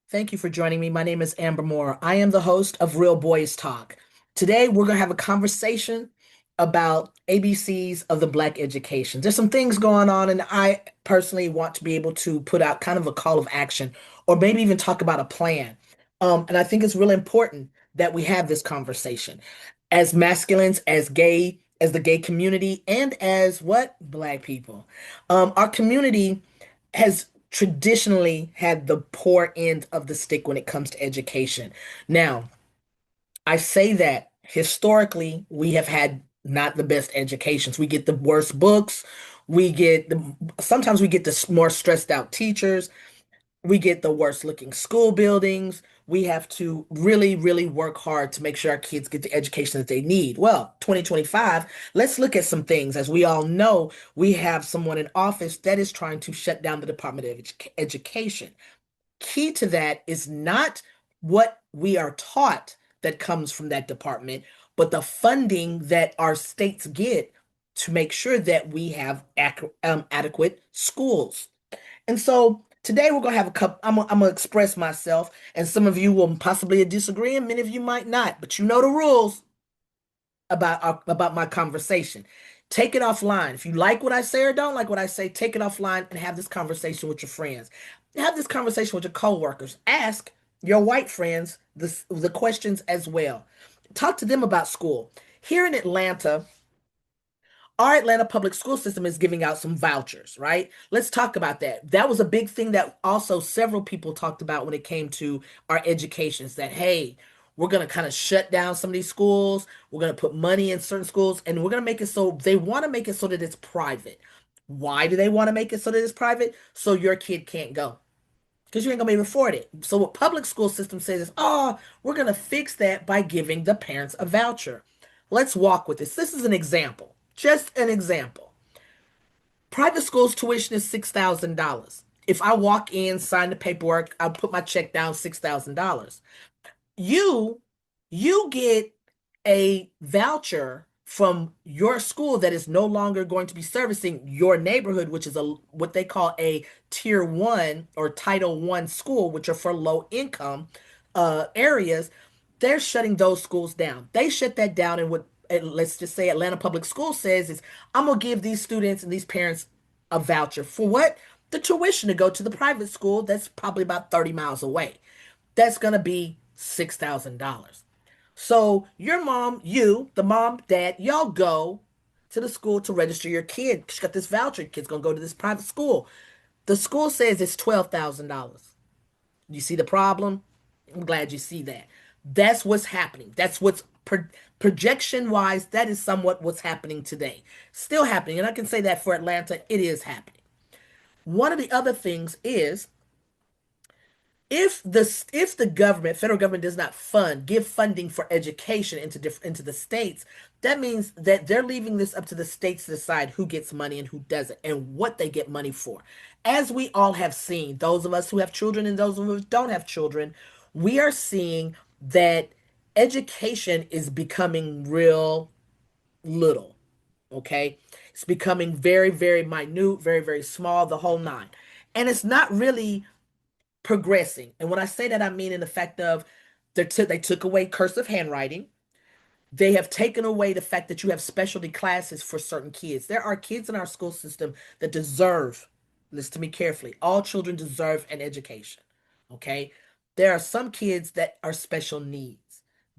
Thank you for joining me. My name is Amber Moore. I am the host of Real Boys Talk. Today, we're going to have a conversation about ABCs of the Black education. There's some things going on, and I personally want to be able to put out kind of a call of action or maybe even talk about a plan. And I think it's really important that we have this conversation as masculines, as gay, as the gay community, and as what? Black people. Our community has traditionally had the poor end of the stick when it comes to education. Now, I say that historically we have had not the best educations. We get the worst books. We get the sometimes we get the more stressed out teachers. We get the worst looking school buildings. We have to really, really work hard to make sure our kids get the education that they need. Well, 2025, let's look at some things. As we all know, we have someone in office that is trying to shut down the Department of Education. Key to that is not what we are taught that comes from that department, but the funding that our states get to make sure that we have adequate schools. And so today we're gonna have a couple. I'm gonna express myself, and some of you will possibly disagree, and many of you might not. But you know the rules about my conversation. Take it offline. If you like what I say or don't like what I say, take it offline and have this conversation with your friends. Have this conversation with your coworkers. Ask your white friends the questions as well. Talk to them about school. Here in Atlanta, our Atlanta public school system is giving out some vouchers, right? Let's talk about that. That was a big thing that also several people talked about when it came to our educations that, hey, we're going to kind of shut down some of these schools. We're going to put money in certain schools and we're going to make it so they want to make it so that it's private. Why do they want to make it so that it's private? So your kid can't go because you ain't going to be able to afford it. So what public school system says is, oh, we're going to fix that by giving the parents a voucher. Let's walk with this. This is an example. Just an example. Private school's tuition is $6,000. If I walk in, sign the paperwork, I'll put my check down $6,000. You you get a voucher from your school that is no longer going to be servicing your neighborhood, which is a what they call a tier one or Title One school, which are for low income areas. They're shutting those schools down. They shut that down, and what let's just say Atlanta Public Schools says is, I'm gonna give these students and these parents a voucher for what? The tuition to go to the private school that's probably about 30 miles away. That's gonna be $6,000. So your mom, you, the mom, dad, y'all go to the school to register your kid. She got this voucher. Your kid's gonna go to this private school. The school says it's $12,000. You see the problem? I'm glad you see that. That's what's happening. That's what's projection wise. That is somewhat what's happening today. Still happening, and I can say that for Atlanta, it is happening. One of the other things is if the government, federal government, does not give funding for education into the states, that means that they're leaving this up to the states to decide who gets money and who doesn't and what they get money for. As we all have seen, those of us who have children and those of us who don't have children, we are seeing that education is becoming real little. Okay, it's becoming very, very minute, very, very small, the whole nine, and it's not really progressing. And when I say that, I mean in the fact of they took away cursive handwriting. They have taken away the fact that you have specialty classes for certain kids. There are kids in our school system that deserve, listen to me carefully, all children deserve an education. Okay? There are some kids that are special needs.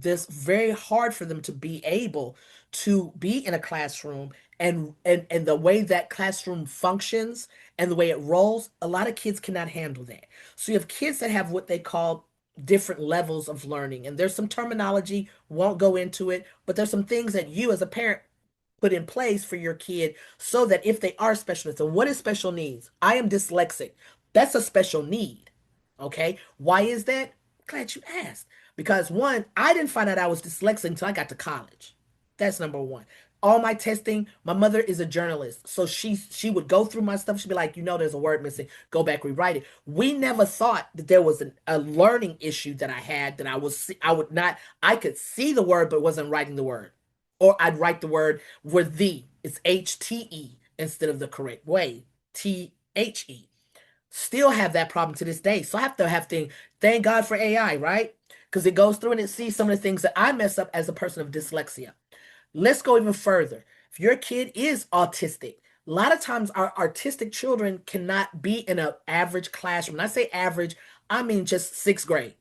It's very hard for them to be able to be in a classroom and the way that classroom functions and the way it rolls, a lot of kids cannot handle that. So you have kids that have what they call different levels of learning. And there's some terminology, won't go into it, but there's some things that you as a parent put in place for your kid so that if they are special needs. So what is special needs? I am dyslexic. That's a special need. Okay. Why is that? Glad you asked. Because one, I didn't find out I was dyslexic until I got to college. That's number one. All my testing, my mother is a journalist. So she would go through my stuff. She'd be like, there's a word missing. Go back, rewrite it. We never thought that there was a learning issue that I had that I would not, I could see the word, but wasn't writing the word. Or I'd write the word with the, it's HTE instead of the correct way, THE. Still have that problem to this day. So I have to have things. Thank God for AI, right? Because it goes through and it sees some of the things that I mess up as a person of dyslexia. Let's go even further. If your kid is autistic, a lot of times our artistic children cannot be in an average classroom. When I say average, I mean just sixth grade.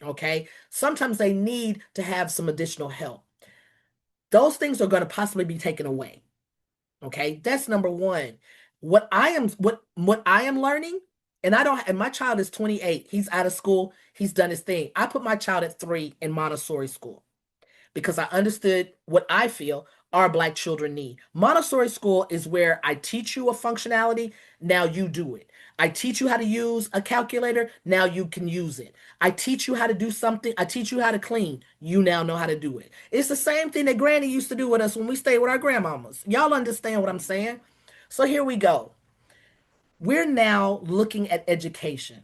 Okay. Sometimes they need to have some additional help. Those things are going to possibly be taken away. Okay. That's number one. What I am learning, and I don't and my child is 28. He's out of school. He's done his thing. I put my child at 3 in Montessori school because I understood what I feel our black children need. Montessori school is where I teach you a functionality, now you do it. I teach you how to use a calculator, now you can use it. I teach you how to do something, I teach you how to clean, you now know how to do it. It's the same thing that Granny used to do with us when we stayed with our grandmamas. Y'all understand what I'm saying? So here we go. We're now looking at education.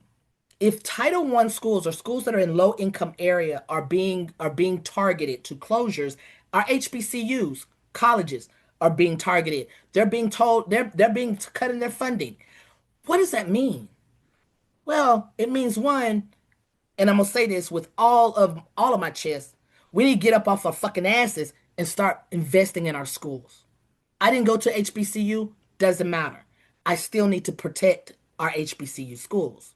If Title I schools or schools that are in low income area are being targeted to closures, our HBCUs, colleges are being targeted. They're being told they're being cut in their funding. What does that mean? Well, it means one, and I'm gonna say this with all of my chest, we need to get up off our fucking asses and start investing in our schools. I didn't go to HBCU, doesn't matter. I still need to protect our HBCU schools.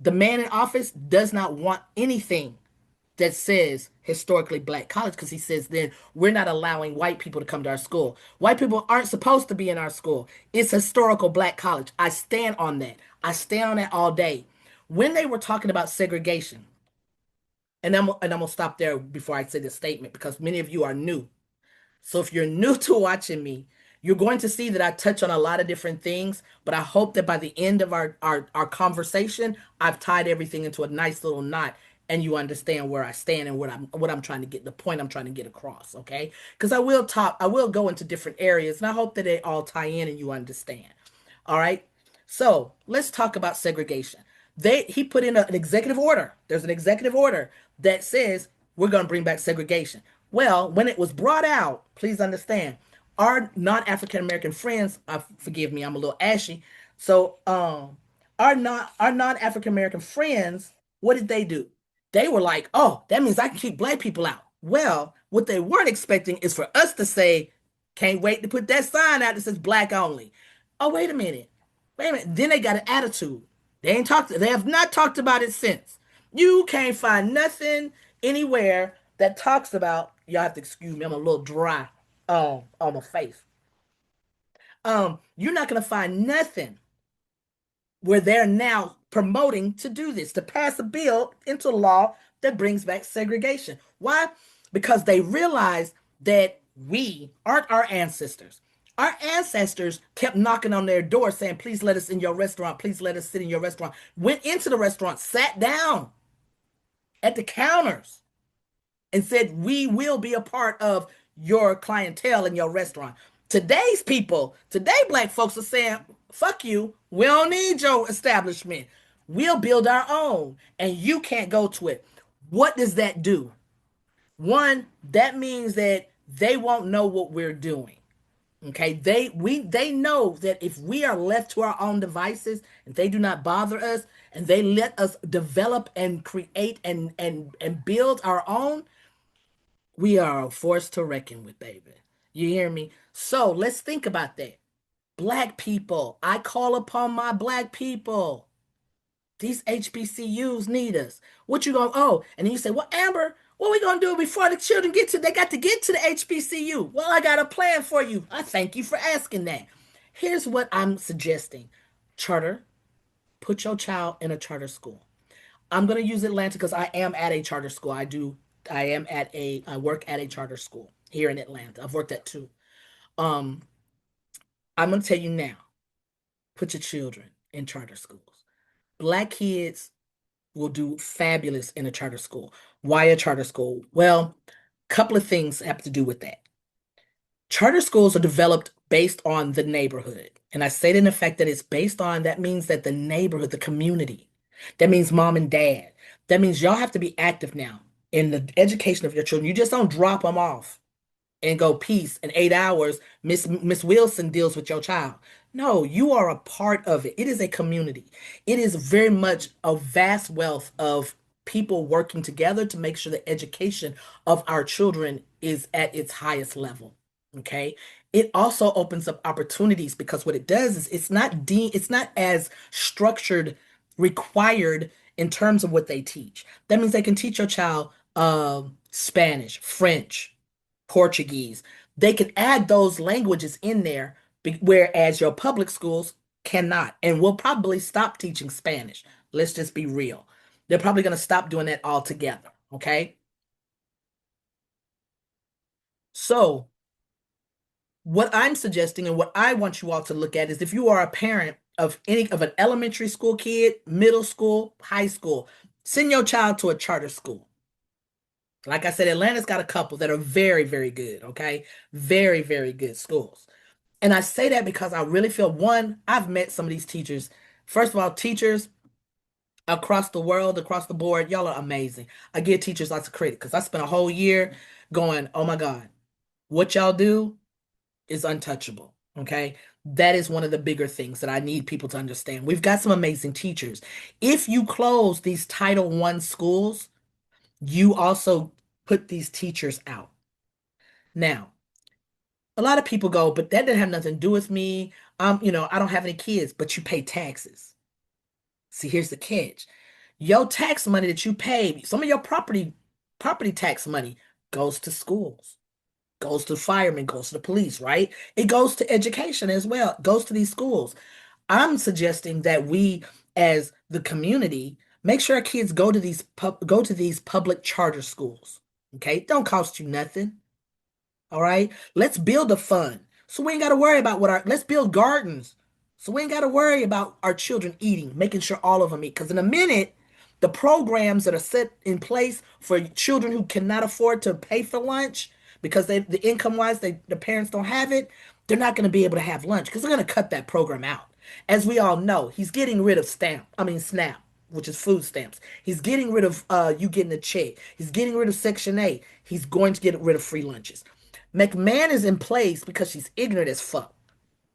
The man in office does not want anything that says historically black college because he says then we're not allowing white people to come to our school. White people aren't supposed to be in our school. It's historical black college. I stand on that. I stand on that all day. When they were talking about segregation, and I'm gonna stop there before I say this statement because many of you are new. So if you're new to watching me, you're going to see that I touch on a lot of different things, but I hope that by the end of our conversation, I've tied everything into a nice little knot and you understand where I stand and what I'm trying to get, the point I'm trying to get across, okay? Because I will go into different areas and I hope that they all tie in and you understand. All right. So let's talk about segregation. He put in an executive order. There's an executive order that says we're going to bring back segregation. Well, when it was brought out, please understand, our non-African American friends, forgive me, I'm a little ashy. So, our non-African American friends, what did they do? They were like, "Oh, that means I can keep black people out." Well, what they weren't expecting is for us to say, "Can't wait to put that sign out that says black only." Oh, wait a minute. Wait a minute. Then they got an attitude. They have not talked about it since. You can't find nothing anywhere that talks about, y'all have to excuse me, I'm a little dry on my face. You're not gonna find nothing where they're now promoting to do this, to pass a bill into law that brings back segregation. Why? Because they realize that we aren't our ancestors. Our ancestors kept knocking on their door saying, please let us in your restaurant. Please let us sit in your restaurant. Went into the restaurant, sat down at the counters, and said, we will be a part of your clientele in your restaurant. Today, black folks are saying, fuck you. We don't need your establishment. We'll build our own, and you can't go to it. What does that do? One, that means that they won't know what we're doing. Okay, they know that if we are left to our own devices and they do not bother us and they let us develop and create and build our own, we are a force to reckon with, baby. You hear me? So let's think about that. Black people, I call upon my black people. These HBCUs need us. What you gonna and then you say, well, Amber, what we gonna do before the children they got to get to the HBCU? Well, I got a plan for you. I thank you for asking that. Here's what I'm suggesting. Charter, put your child in a charter school. I'm gonna use Atlanta because I am at a charter school. I work at a charter school here in Atlanta. I've worked at two. Um, I'm gonna tell you now, put your children in charter schools. Black kids will do fabulous in a charter school. Why a charter school? Well, a couple of things have to do with that. Charter schools are developed based on the neighborhood. And I say it in the fact that it's based on, that means that the neighborhood, the community, that means mom and dad. That means y'all have to be active now in the education of your children. You just don't drop them off and go peace in 8 hours. Miss Wilson deals with your child. No, you are a part of it. It is a community. It is very much a vast wealth of people working together to make sure the education of our children is at its highest level. Okay. It also opens up opportunities because what it does is it's not as structured, required in terms of what they teach. That means they can teach your child Spanish, French, Portuguese. They can add those languages in there, whereas your public schools cannot and will probably stop teaching Spanish. Let's just be real. They're probably going to stop doing that altogether. Okay. So, what I'm suggesting and what I want you all to look at is if you are a parent of any of an elementary school kid, middle school, high school, send your child to a charter school. Like I said, Atlanta's got a couple that are very, very good. Okay. Very, very good schools. And I say that because I really feel one, I've met some of these teachers. First of all, teachers across the world, across the board, y'all are amazing. I give teachers lots of credit because I spent a whole year going, oh my God, what y'all do is untouchable. Okay. That is one of the bigger things that I need people to understand. We've got some amazing teachers. If you close these Title I schools, you also put these teachers out. Now, a lot of people go, but that didn't have nothing to do with me. I don't have any kids, but you pay taxes. See, here's the catch. Your tax money that you pay, some of your property tax money goes to schools, goes to firemen, goes to the police, right? It goes to education as well, it goes to these schools. I'm suggesting that we, as the community, make sure our kids go to these public charter schools. Okay, don't cost you nothing. All right. Let's build a fund. So we ain't got to worry about let's build gardens. So we ain't got to worry about our children eating, making sure all of them eat. Because in a minute, the programs that are set in place for children who cannot afford to pay for lunch because the income wise, the parents don't have it, they're not going to be able to have lunch because they're going to cut that program out. As we all know, he's getting rid of SNAP, which is food stamps. He's getting rid of you getting a check. He's getting rid of Section 8. He's going to get rid of free lunches. McMahon is in place because she's ignorant as fuck.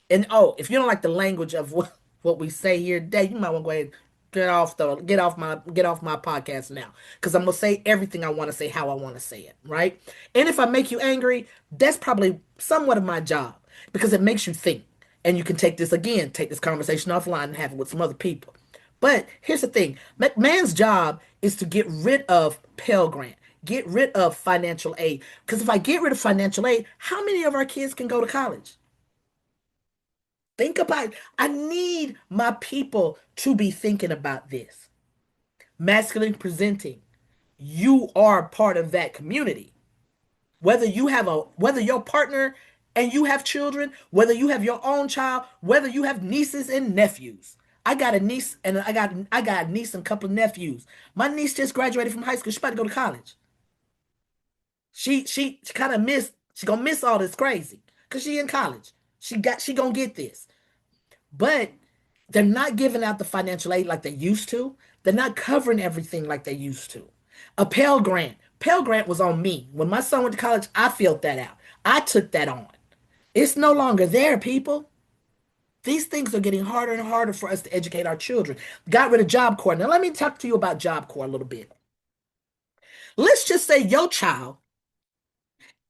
And oh, if you don't like the language of what we say here today, you might want to go ahead and get off my podcast now. Because I'm gonna say everything I want to say how I want to say it, right? And if I make you angry, that's probably somewhat of my job because it makes you think. And you can take this conversation offline and have it with some other people. But here's the thing McMahon's job is to get rid of Pell Grant, get rid of financial aid. Because if I get rid of financial aid, how many of our kids can go to college? Think about it. I need my people to be thinking about this. Masculine presenting. You are part of that community. Whether your partner and you have children, whether you have your own child, whether you have nieces and nephews. I got a niece and I got a niece and a couple of nephews. My niece just graduated from high school. She's about to go to college. She kind of missed. She gonna miss all this crazy because she in college. She gonna get this, but they're not giving out the financial aid like they used to. They're not covering everything like they used to. A Pell Grant. Pell Grant was on me. When my son went to college, I filled that out. I took that on. It's no longer there, people. These things are getting harder and harder for us to educate our children. Got rid of Job Corps. Now, let me talk to you about Job Corps a little bit. Let's just say your child,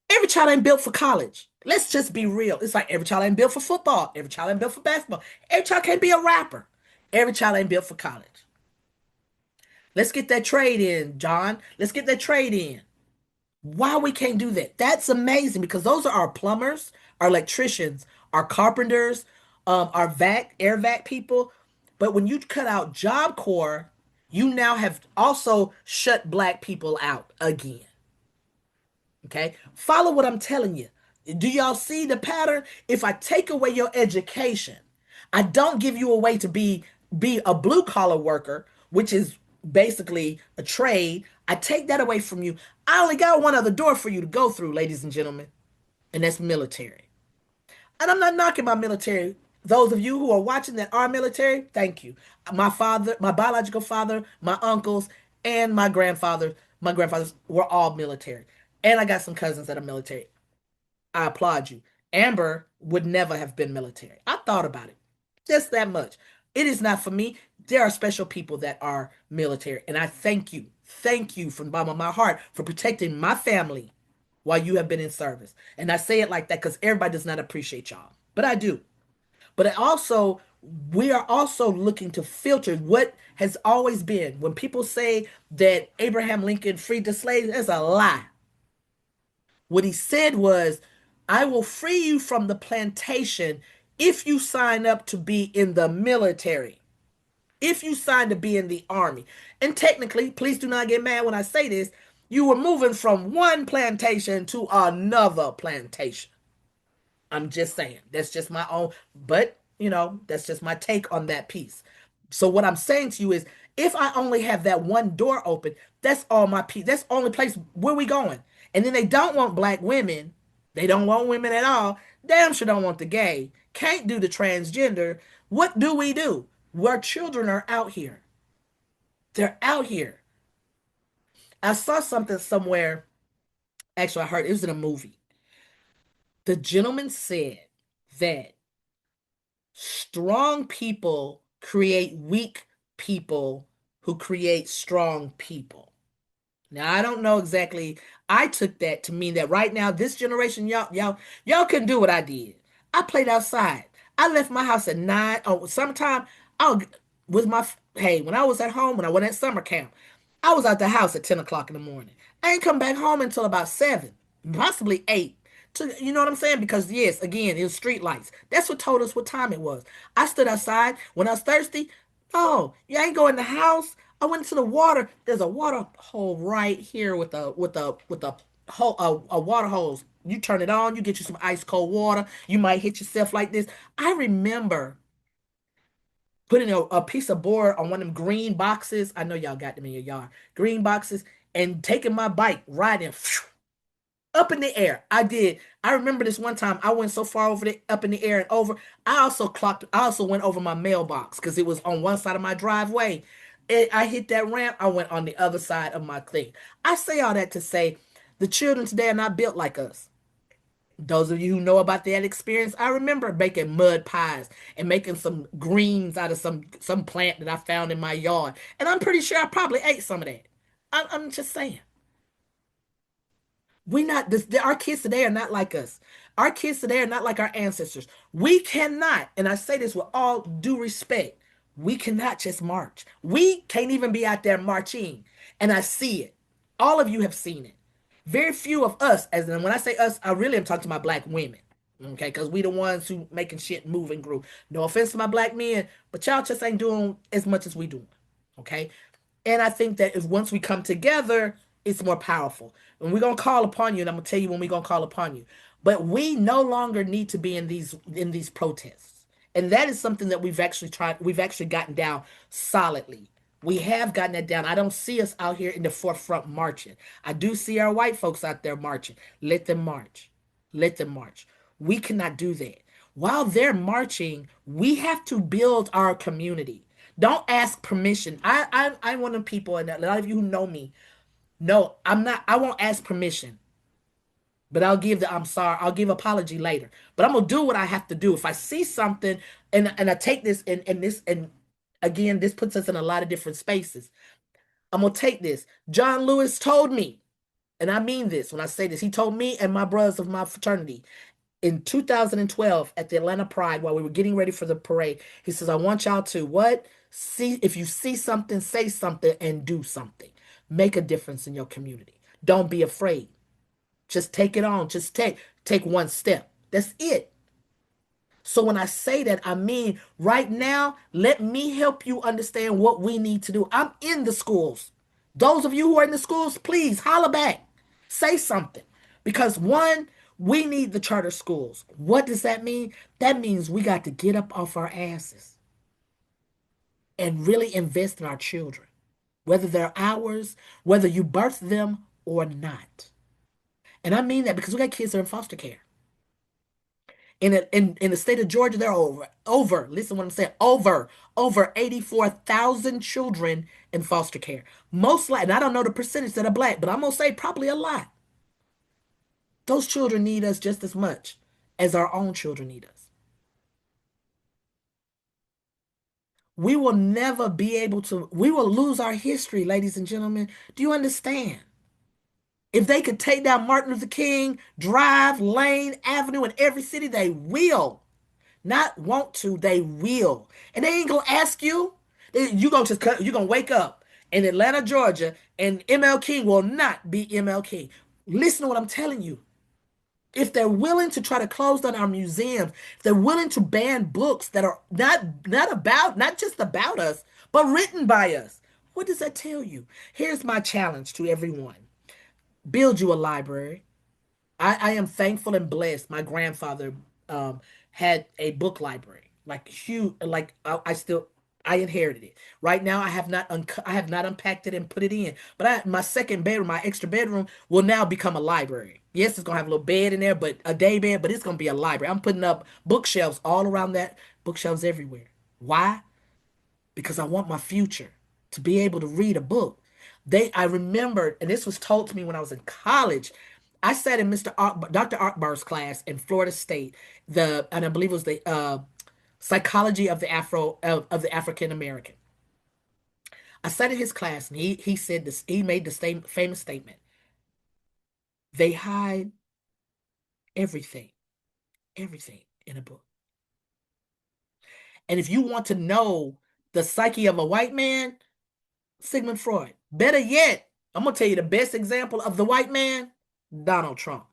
every child ain't built for college. Let's just be real. It's like every child ain't built for football. Every child ain't built for basketball. Every child can't be a rapper. Every child ain't built for college. Let's get that trade in, John. Let's get that trade in. Why we can't do that? That's amazing because those are our plumbers, our electricians, our carpenters, our air vac people. But when you cut out Job Corps, you now have also shut black people out again. Okay? Follow what I'm telling you. Do y'all see the pattern? If I take away your education, I don't give you a way to be a blue collar worker, which is basically a trade. I take that away from you. I only got one other door for you to go through, ladies and gentlemen, and that's military. And I'm not knocking my military. Those of you who are watching that are military, thank you. My father, my biological father, my uncles, and my grandfathers were all military. And I got some cousins that are military. I applaud you. Amber would never have been military. I thought about it. Just that much. It is not for me. There are special people that are military, and I thank you from the bottom of my heart for protecting my family while you have been in service. And I say it like that because everybody does not appreciate y'all, but I do. But it also, we are also looking to filter what has always been. When people say that Abraham Lincoln freed the slaves, that's a lie. What he said was, I will free you from the plantation if you sign up to be in the military, if you sign to be in the army. And technically, please do not get mad when I say this, you were moving from one plantation to another plantation. I'm just saying. That's just my own, but that's just my take on that piece. So what I'm saying to you is, if I only have that one door open, that's all my piece. That's the only place where we going. And then they don't want black women. They don't want women at all. Damn sure don't want the gay. Can't do the transgender. What do we do? Where children are out here. They're out here. I saw something somewhere. Actually, I heard it was in a movie. The gentleman said that strong people create weak people who create strong people. Now I don't know exactly. I took that to mean that right now, this generation, y'all can do what I did. I played outside. I left my house at 9. Oh, summertime. I'll with my hey. When I was at home, when I went at summer camp, I was out the house at 10 o'clock in the morning. I ain't come back home until about 7, possibly 8. You know what I'm saying? Because yes, again, it was street lights. That's what told us what time it was. I stood outside when I was thirsty. Oh, you ain't go in the house. I went to the water. There's a water hole right here with a hole a water hose. You turn it on, you get you some ice cold water. You might hit yourself like this. I remember putting a piece of board on one of them green boxes. I know y'all got them in your yard. Green boxes, and taking my bike, riding up in the air. I did. I remember this one time I went so far over the up in the air and over. I also went over my mailbox because it was on one side of my driveway. I hit that ramp. I went on the other side of my thing. I say all that to say the children today are not built like us. Those of you who know about that experience, I remember making mud pies and making some greens out of some plant that I found in my yard, and I'm pretty sure I probably ate some of that. I'm just saying. We not this our kids today are not like us. Our kids today are not like our ancestors. We cannot, and I say this with all due respect, we cannot just march. We can't even be out there marching. And I see it. All of you have seen it. Very few of us, as in when I say us, I really am talking to my black women. Okay, because we the ones who making shit move and groove. No offense to my black men, but y'all just ain't doing as much as we doing. Okay. And I think that if once we come together, it's more powerful. And we're gonna call upon you, and I'm gonna tell you when we're gonna call upon you. But we no longer need to be in these protests. And that is something that we've actually gotten down solidly. We have gotten that down. I don't see us out here in the forefront marching. I do see our white folks out there marching. Let them march. Let them march. We cannot do that. While they're marching, we have to build our community. Don't ask permission. I'm one of the people, and a lot of you who know me, no, I'm not. I won't ask permission, but I'm sorry. I'll give apology later. But I'm gonna do what I have to do. If I see something, and I take this and this, and again, this puts us in a lot of different spaces. I'm gonna take this. John Lewis told me, and I mean this when I say this. He told me and my brothers of my fraternity in 2012 at the Atlanta Pride while we were getting ready for the parade. He says, I want y'all to what? See, if you see something, say something and do something. Make a difference in your community. Don't be afraid. Just take it on. Just take one step. That's it. So when I say that, I mean right now, let me help you understand what we need to do. I'm in the schools. Those of you who are in the schools, please holler back. Say something. Because one, we need the charter schools. What does that mean? That means we got to get up off our asses and really invest in our children, whether they're ours, whether you birth them or not. And I mean that because we got kids that are in foster care. In the state of Georgia, there are listen what I'm saying, over 84,000 children in foster care. Most likely, and I don't know the percentage that are black, but I'm gonna say probably a lot. Those children need us just as much as our own children need us. We will never be able to, we will lose our history, ladies and gentlemen. Do you understand? If they could take down Martin Luther King, Drive, Lane, Avenue in every city, they will. Not want to, they will. And they ain't gonna ask you. You gonna just you gonna wake up in Atlanta, Georgia, and ML King will not be ML King. Listen to what I'm telling you. If they're willing to try to close down our museums, if they're willing to ban books that are not just about us, but written by us, what does that tell you? Here's my challenge to everyone. Build you a library. I am thankful and blessed. My grandfather um, had a book library, like huge. Like I still I inherited it. Right now, I have not unpacked it and put it in. But my second bedroom, my extra bedroom, will now become a library. Yes, it's gonna have a little bed in there, but a day bed. But it's gonna be a library. I'm putting up bookshelves all around that, bookshelves everywhere. Why? Because I want my future to be able to read a book. I remembered, and this was told to me when I was in college. I sat in Dr. Akbar's class in Florida State, and I believe it was the psychology of of the African American. I sat in his class, and he said this. He made the famous statement: "They hide everything, everything in a book." And if you want to know the psyche of a white man, Sigmund Freud. Better yet, I'm gonna tell you the best example of the white man, Donald Trump.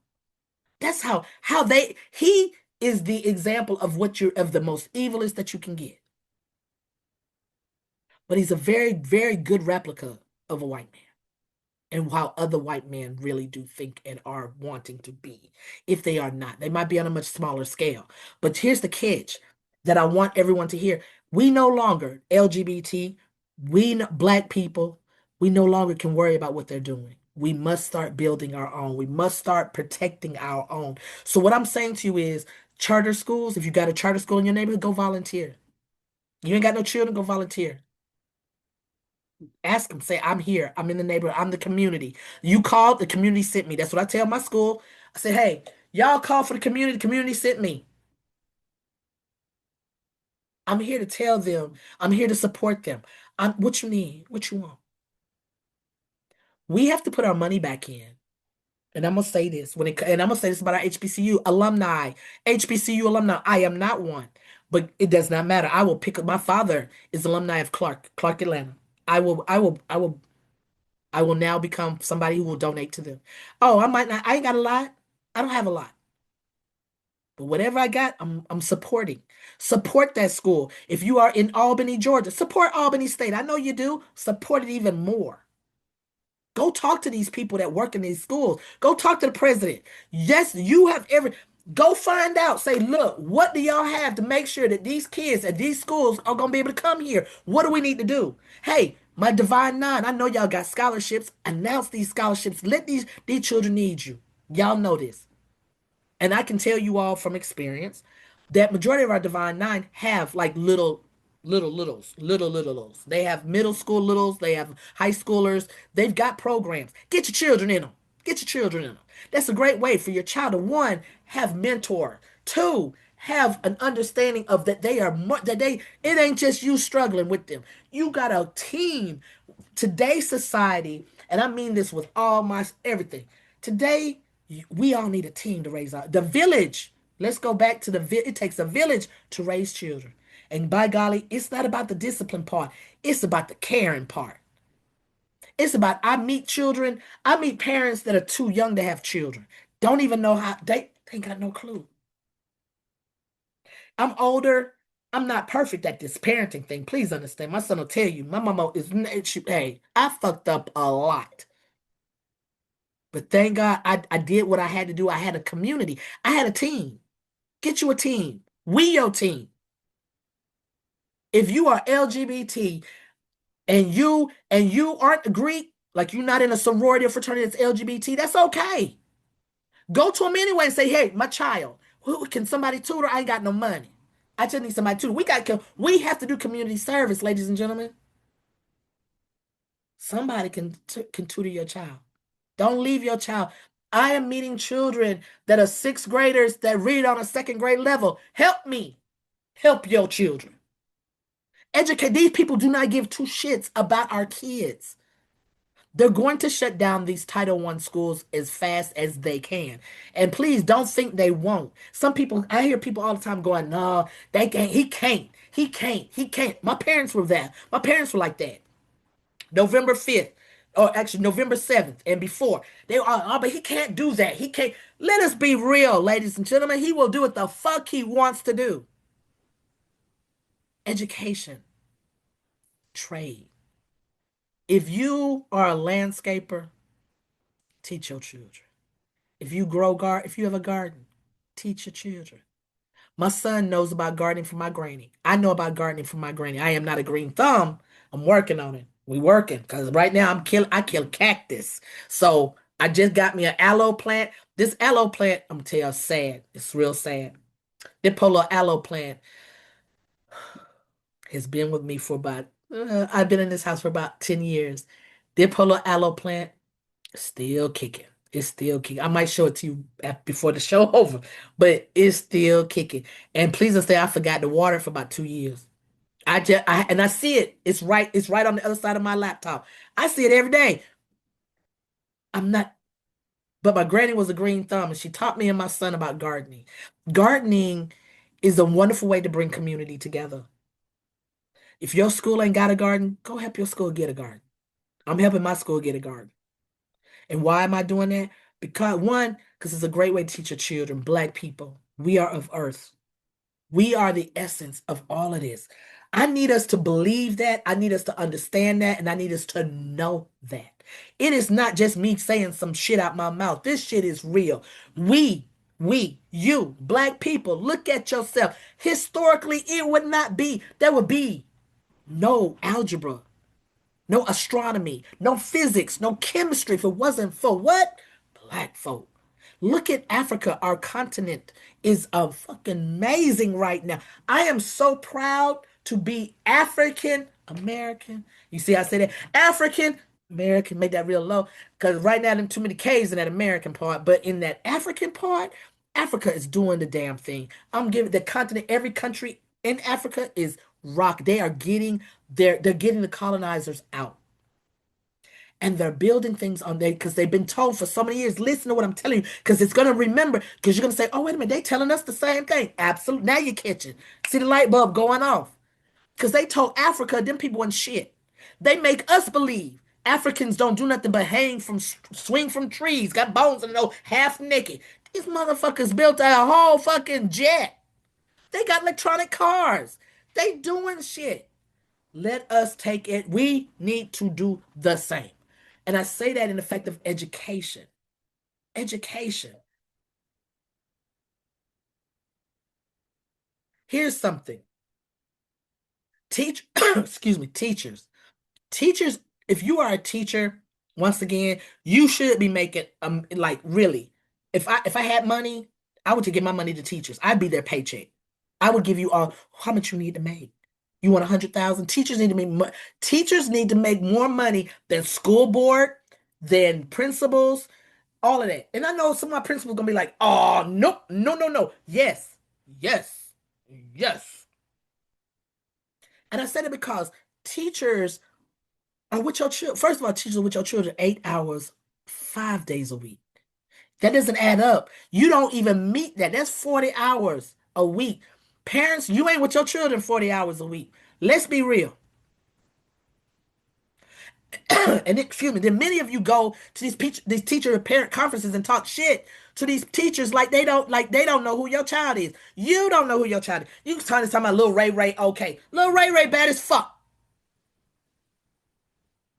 That's how he is the example of what you're of the most evilest that you can get. But he's a very, very good replica of a white man and how other white men really do think and are wanting to be. If they are not, they might be on a much smaller scale. But here's the catch that I want everyone to hear. We no longer, LGBT, black people, we no longer can worry about what they're doing. We must start building our own. We must start protecting our own. So what I'm saying to you is charter schools, if you got a charter school in your neighborhood, go volunteer. You ain't got no children, go volunteer. Ask them, say, I'm here. I'm in the neighborhood. I'm the community. You called, the community sent me. That's what I tell my school. I said, hey, y'all call for the community sent me. I'm here to tell them. I'm here to support them. What you need, what you want. We have to put our money back in. And I'm gonna say this and I'm gonna say this about our HBCU alumni. HBCU alumni. I am not one, but it does not matter. I will pick up. My father is alumni of Clark Atlanta. I will now become somebody who will donate to them. Oh, I might not. I ain't got a lot. I don't have a lot. But whatever I got, I'm supporting. Support that school. If you are in Albany, Georgia, support Albany State. I know you do. Support it even more. Go talk to these people that work in these schools. Go talk to the president. Yes, you have every. Go find out. Say, look, what do y'all have to make sure that these kids at these schools are gonna be able to come here? What do we need to do? Hey, my Divine Nine, I know y'all got scholarships. Announce these scholarships. Let these children need you. Y'all know this. And I can tell you all from experience that majority of our Divine Nine have like littles. They have middle school littles. They have high schoolers. They've got programs. Get your children in them. Get your children in them. That's a great way for your child to one, have mentor. Two, have an understanding of that they are that they it ain't just you struggling with them. You got a team. Today's society, and I mean this with all my everything. Today, we all need a team to raise the village. Let's go back to it takes a village to raise children. And by golly, it's not about the discipline part. It's about the caring part. It's about I meet parents that are too young to have children. Don't even know how they ain't got no clue. I'm older. I'm not perfect at this parenting thing. Please understand. My son will tell you, my mama is hey, I fucked up a lot. But thank God I did what I had to do. I had a community. I had a team. Get you a team. We your team. If you are LGBT and you aren't a Greek, like you're not in a sorority or fraternity that's LGBT, that's okay. Go to them anyway and say, hey, my child, who can somebody tutor? I ain't got no money. I just need somebody to tutor. We have to do community service, ladies and gentlemen. Somebody can tutor your child. Don't leave your child. I am meeting children that are sixth graders that read on a second grade level. Help me help your children. Educate. These people do not give two shits about our kids. They're going to shut down these Title I schools as fast as they can. And please don't think they won't. Some people, I hear people all the time going, no, they can't, he can't. My parents were that. My parents were like that. November 5th, or actually November 7th and before. They are, oh, but he can't do that. He can't. Let us be real, ladies and gentlemen. He will do what the fuck he wants to do. Education, trade. If you are a landscaper, teach your children. If you have a garden, teach your children. My son knows about gardening from my granny. I know about gardening from my granny. I am not a green thumb. I'm working on it. We working because right now I kill cactus. So I just got me an aloe plant. This aloe plant, I'm gonna tell you, sad. It's real sad. The polo aloe plant has been with me for about. I've been in this house for about 10 years. The polo aloe plant still kicking. It's still kicking. I might show it to you before the show over, but it's still kicking. And please don't say I forgot to water it for about 2 years. I see it. It's right on the other side of my laptop. I see it every day. I'm not, but my granny was a green thumb and she taught me and my son about gardening. Gardening is a wonderful way to bring community together. If your school ain't got a garden, go help your school get a garden. I'm helping my school get a garden. And why am I doing that? Because it's a great way to teach your children, black people, we are of earth. We are the essence of all of this. I need us to believe that. I need us to understand that. And I need us to know that. It is not just me saying some shit out my mouth. This shit is real. You, black people, look at yourself. Historically, there would be no algebra, no astronomy, no physics, no chemistry if it wasn't for what? Black folk. Look at Africa. Our continent is fucking amazing right now. I am so proud to be African American. You see, I say that African American, make that real low because right now there's too many K's in that American part, but in that African part, Africa is doing the damn thing. I'm giving the continent, every country in Africa is rock. They're getting the colonizers out and they're building things on there because they've been told for so many years. Listen to what I'm telling you, because it's gonna remember. Because you're gonna say, "Oh, wait a minute, they telling us the same thing." Absolutely. Now you're catching. See the light bulb going off. Because they told Africa them people wasn't shit. They make us believe Africans don't do nothing but swing from trees, got bones and no half naked. These motherfuckers built a whole fucking jet. They got electronic cars. They doing shit. Let us take it. We need to do the same. And I say that in effect of education. Education. Here's something. Teach, excuse me, teachers. Teachers, if you are a teacher, once again, you should be making like really. If I had money, I would give my money to teachers. I'd be their paycheck. I would give you all how much you need to make. You want 100,000? Teachers need to make more money than school board, than principals, all of that. And I know some of my principals gonna be like, "Oh, no, no, no, no. Yes, yes, yes." And I said it because teachers are with your children. First of all, teachers are with your children 8 hours, 5 days a week. That doesn't add up. You don't even meet that. That's 40 hours a week. Parents, you ain't with your children 40 hours a week. Let's be real. And excuse me, then many of you go to these teacher parent conferences and talk shit to these teachers like they don't know who your child is. You don't know who your child is. You trying to talk about little Ray Ray, okay. Little Ray Ray bad as fuck.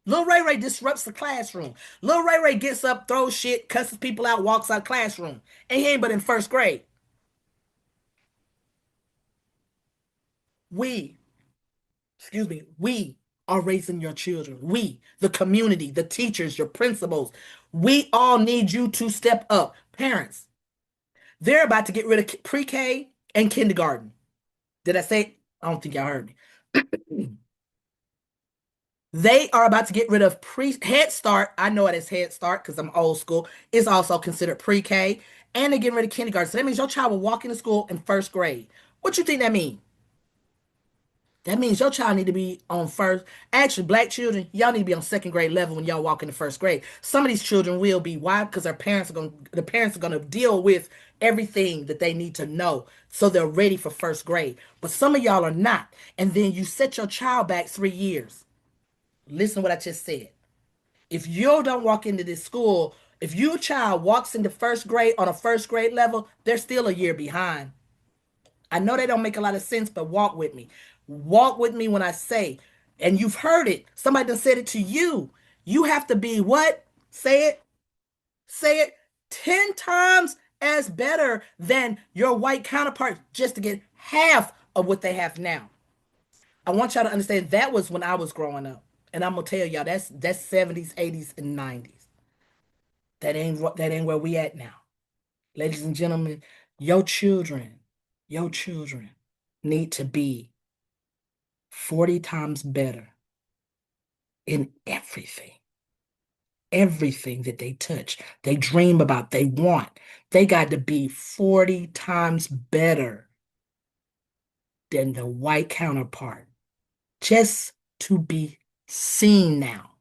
Little Ray Ray disrupts the classroom. Little Ray Ray gets up, throws shit, cusses people out, walks out classroom. And he ain't but in first grade. We, we are raising your children. We, the community, the teachers, your principals, we all need you to step up. Parents, they're about to get rid of pre-K and kindergarten. Did I say? I don't think y'all heard me. They are about to get rid of pre Head Start. I know it as Head Start because I'm old school. It's also considered pre-K, and they're getting rid of kindergarten. So that means your child will walk into school in first grade. What you think that means? That means your child need to be on first. Actually, black children, y'all need to be on second grade level when y'all walk into first grade. Some of these children will be. Why? Because the parents are gonna deal with everything that they need to know, so they're ready for first grade. But some of y'all are not. And then you set your child back 3 years. Listen to what I just said. If you don't walk into this school, if your child walks into first grade on a first grade level, they're still a year behind. I know they don't make a lot of sense, but walk with me. Walk with me when I say, and you've heard it. Somebody done said it to you. You have to be what? Say it. Say it 10 times as better than your white counterpart just to get half of what they have now. I want y'all to understand that was when I was growing up. And I'm gonna tell y'all that's 70s, 80s, and 90s. That ain't where we at now. Ladies and gentlemen, your children, your children need to be 40 times better in everything that they touch, they dream about, they want. They got to be 40 times better than the white counterpart just to be seen now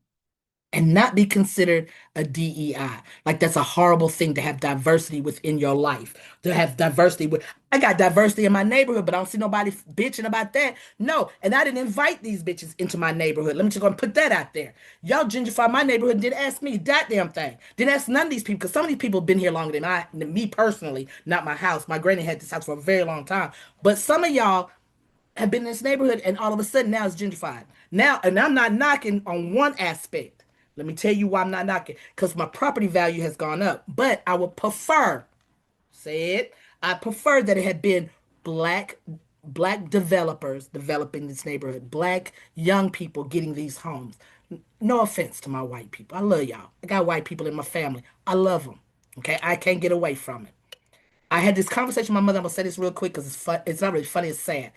and not be considered a DEI. Like that's a horrible thing to have diversity within your life. To have diversity with I got diversity in my neighborhood, but I don't see nobody bitching about that. No, and I didn't invite these bitches into my neighborhood. Let me just go and put that out there. Y'all gentrify my neighborhood and didn't ask me that damn thing. Didn't ask none of these people because some of these people have been here longer than me personally, not my house. My granny had this house for a very long time. But some of y'all have been in this neighborhood and all of a sudden now it's gentrified. Now, and I'm not knocking on one aspect. Let me tell you why I'm not knocking. Because my property value has gone up. But I would prefer, say it, I prefer that it had been black black developers developing this neighborhood, black young people getting these homes. No offense to my white people. I love y'all. I got white people in my family. I love them. Okay, I can't get away from it. I had this conversation with my mother. I'm gonna say this real quick because it's fun. It's not really funny. It's sad.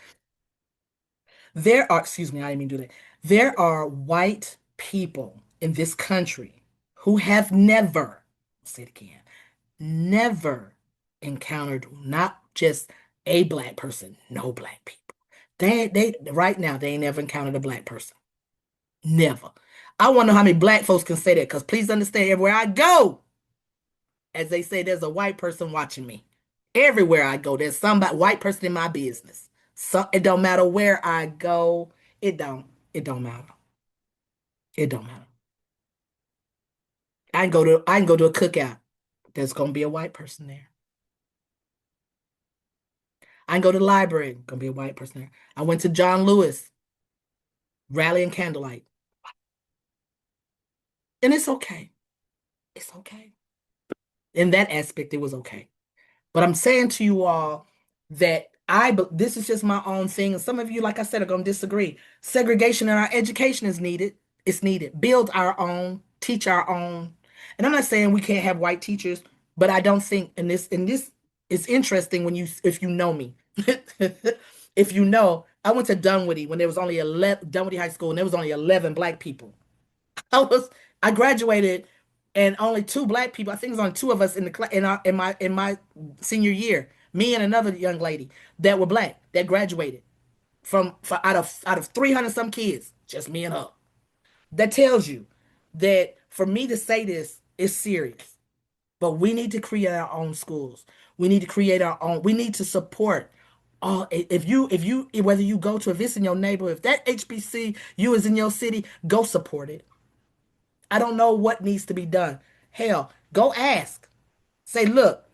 There are, excuse me, I didn't mean to do that. There are white people in this country who have never, I'll say it again, never encountered not just a black person, no black people. They right now they ain't never encountered a black person. Never. I want to know how many black folks can say that because please understand, everywhere I go, as they say, there's a white person watching me. Everywhere I go, there's somebody white person in my business. So it don't matter where I go. It don't. It don't matter. It don't matter. I can go to a cookout. There's gonna be a white person there. I can go to the library. Gonna be a white person there. I went to John Lewis rally and candlelight, and it's okay. It's okay. In that aspect, it was okay. But I'm saying to you all that this is just my own thing, and some of you, like I said, are going to disagree. Segregation in our education is needed. It's needed. Build our own, teach our own. And I'm not saying we can't have white teachers, but I don't think in this it's interesting when you if you know me. If you know, I went to Dunwoody when there was only 11 Dunwoody High School and there was only 11 black people. I was I graduated and only two black people. I think it was only two of us in the class in my senior year. Me and another young lady that were black that graduated from for out of 300 some kids, just me and her. That tells you that for me to say this is serious. But we need to create our own schools. We need to create our own. We need to support all. If you whether you go to if it's in your neighborhood, if that HBCU is in your city, go support it. I don't know what needs to be done. Hell, go ask. Say, look,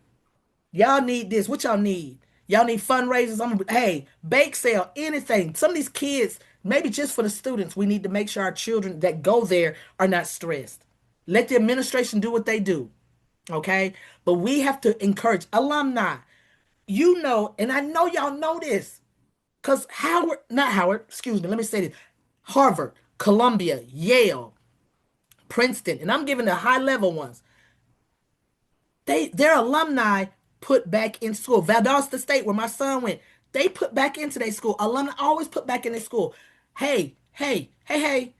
y'all need this. What y'all need? Y'all need fundraisers. Hey, bake sale, anything. Some of these kids, maybe just for the students, we need to make sure our children that go there are not stressed. Let the administration do what they do. Okay? But we have to encourage alumni. You know, and I know y'all know this. Because Howard, not Howard, excuse me, let me say this. Harvard, Columbia, Yale, Princeton, and I'm giving the high level ones. Their alumni put back in school. Valdosta State, where my son went, they put back into their school. Alumni always put back in their school. Hey, hey, hey, hey,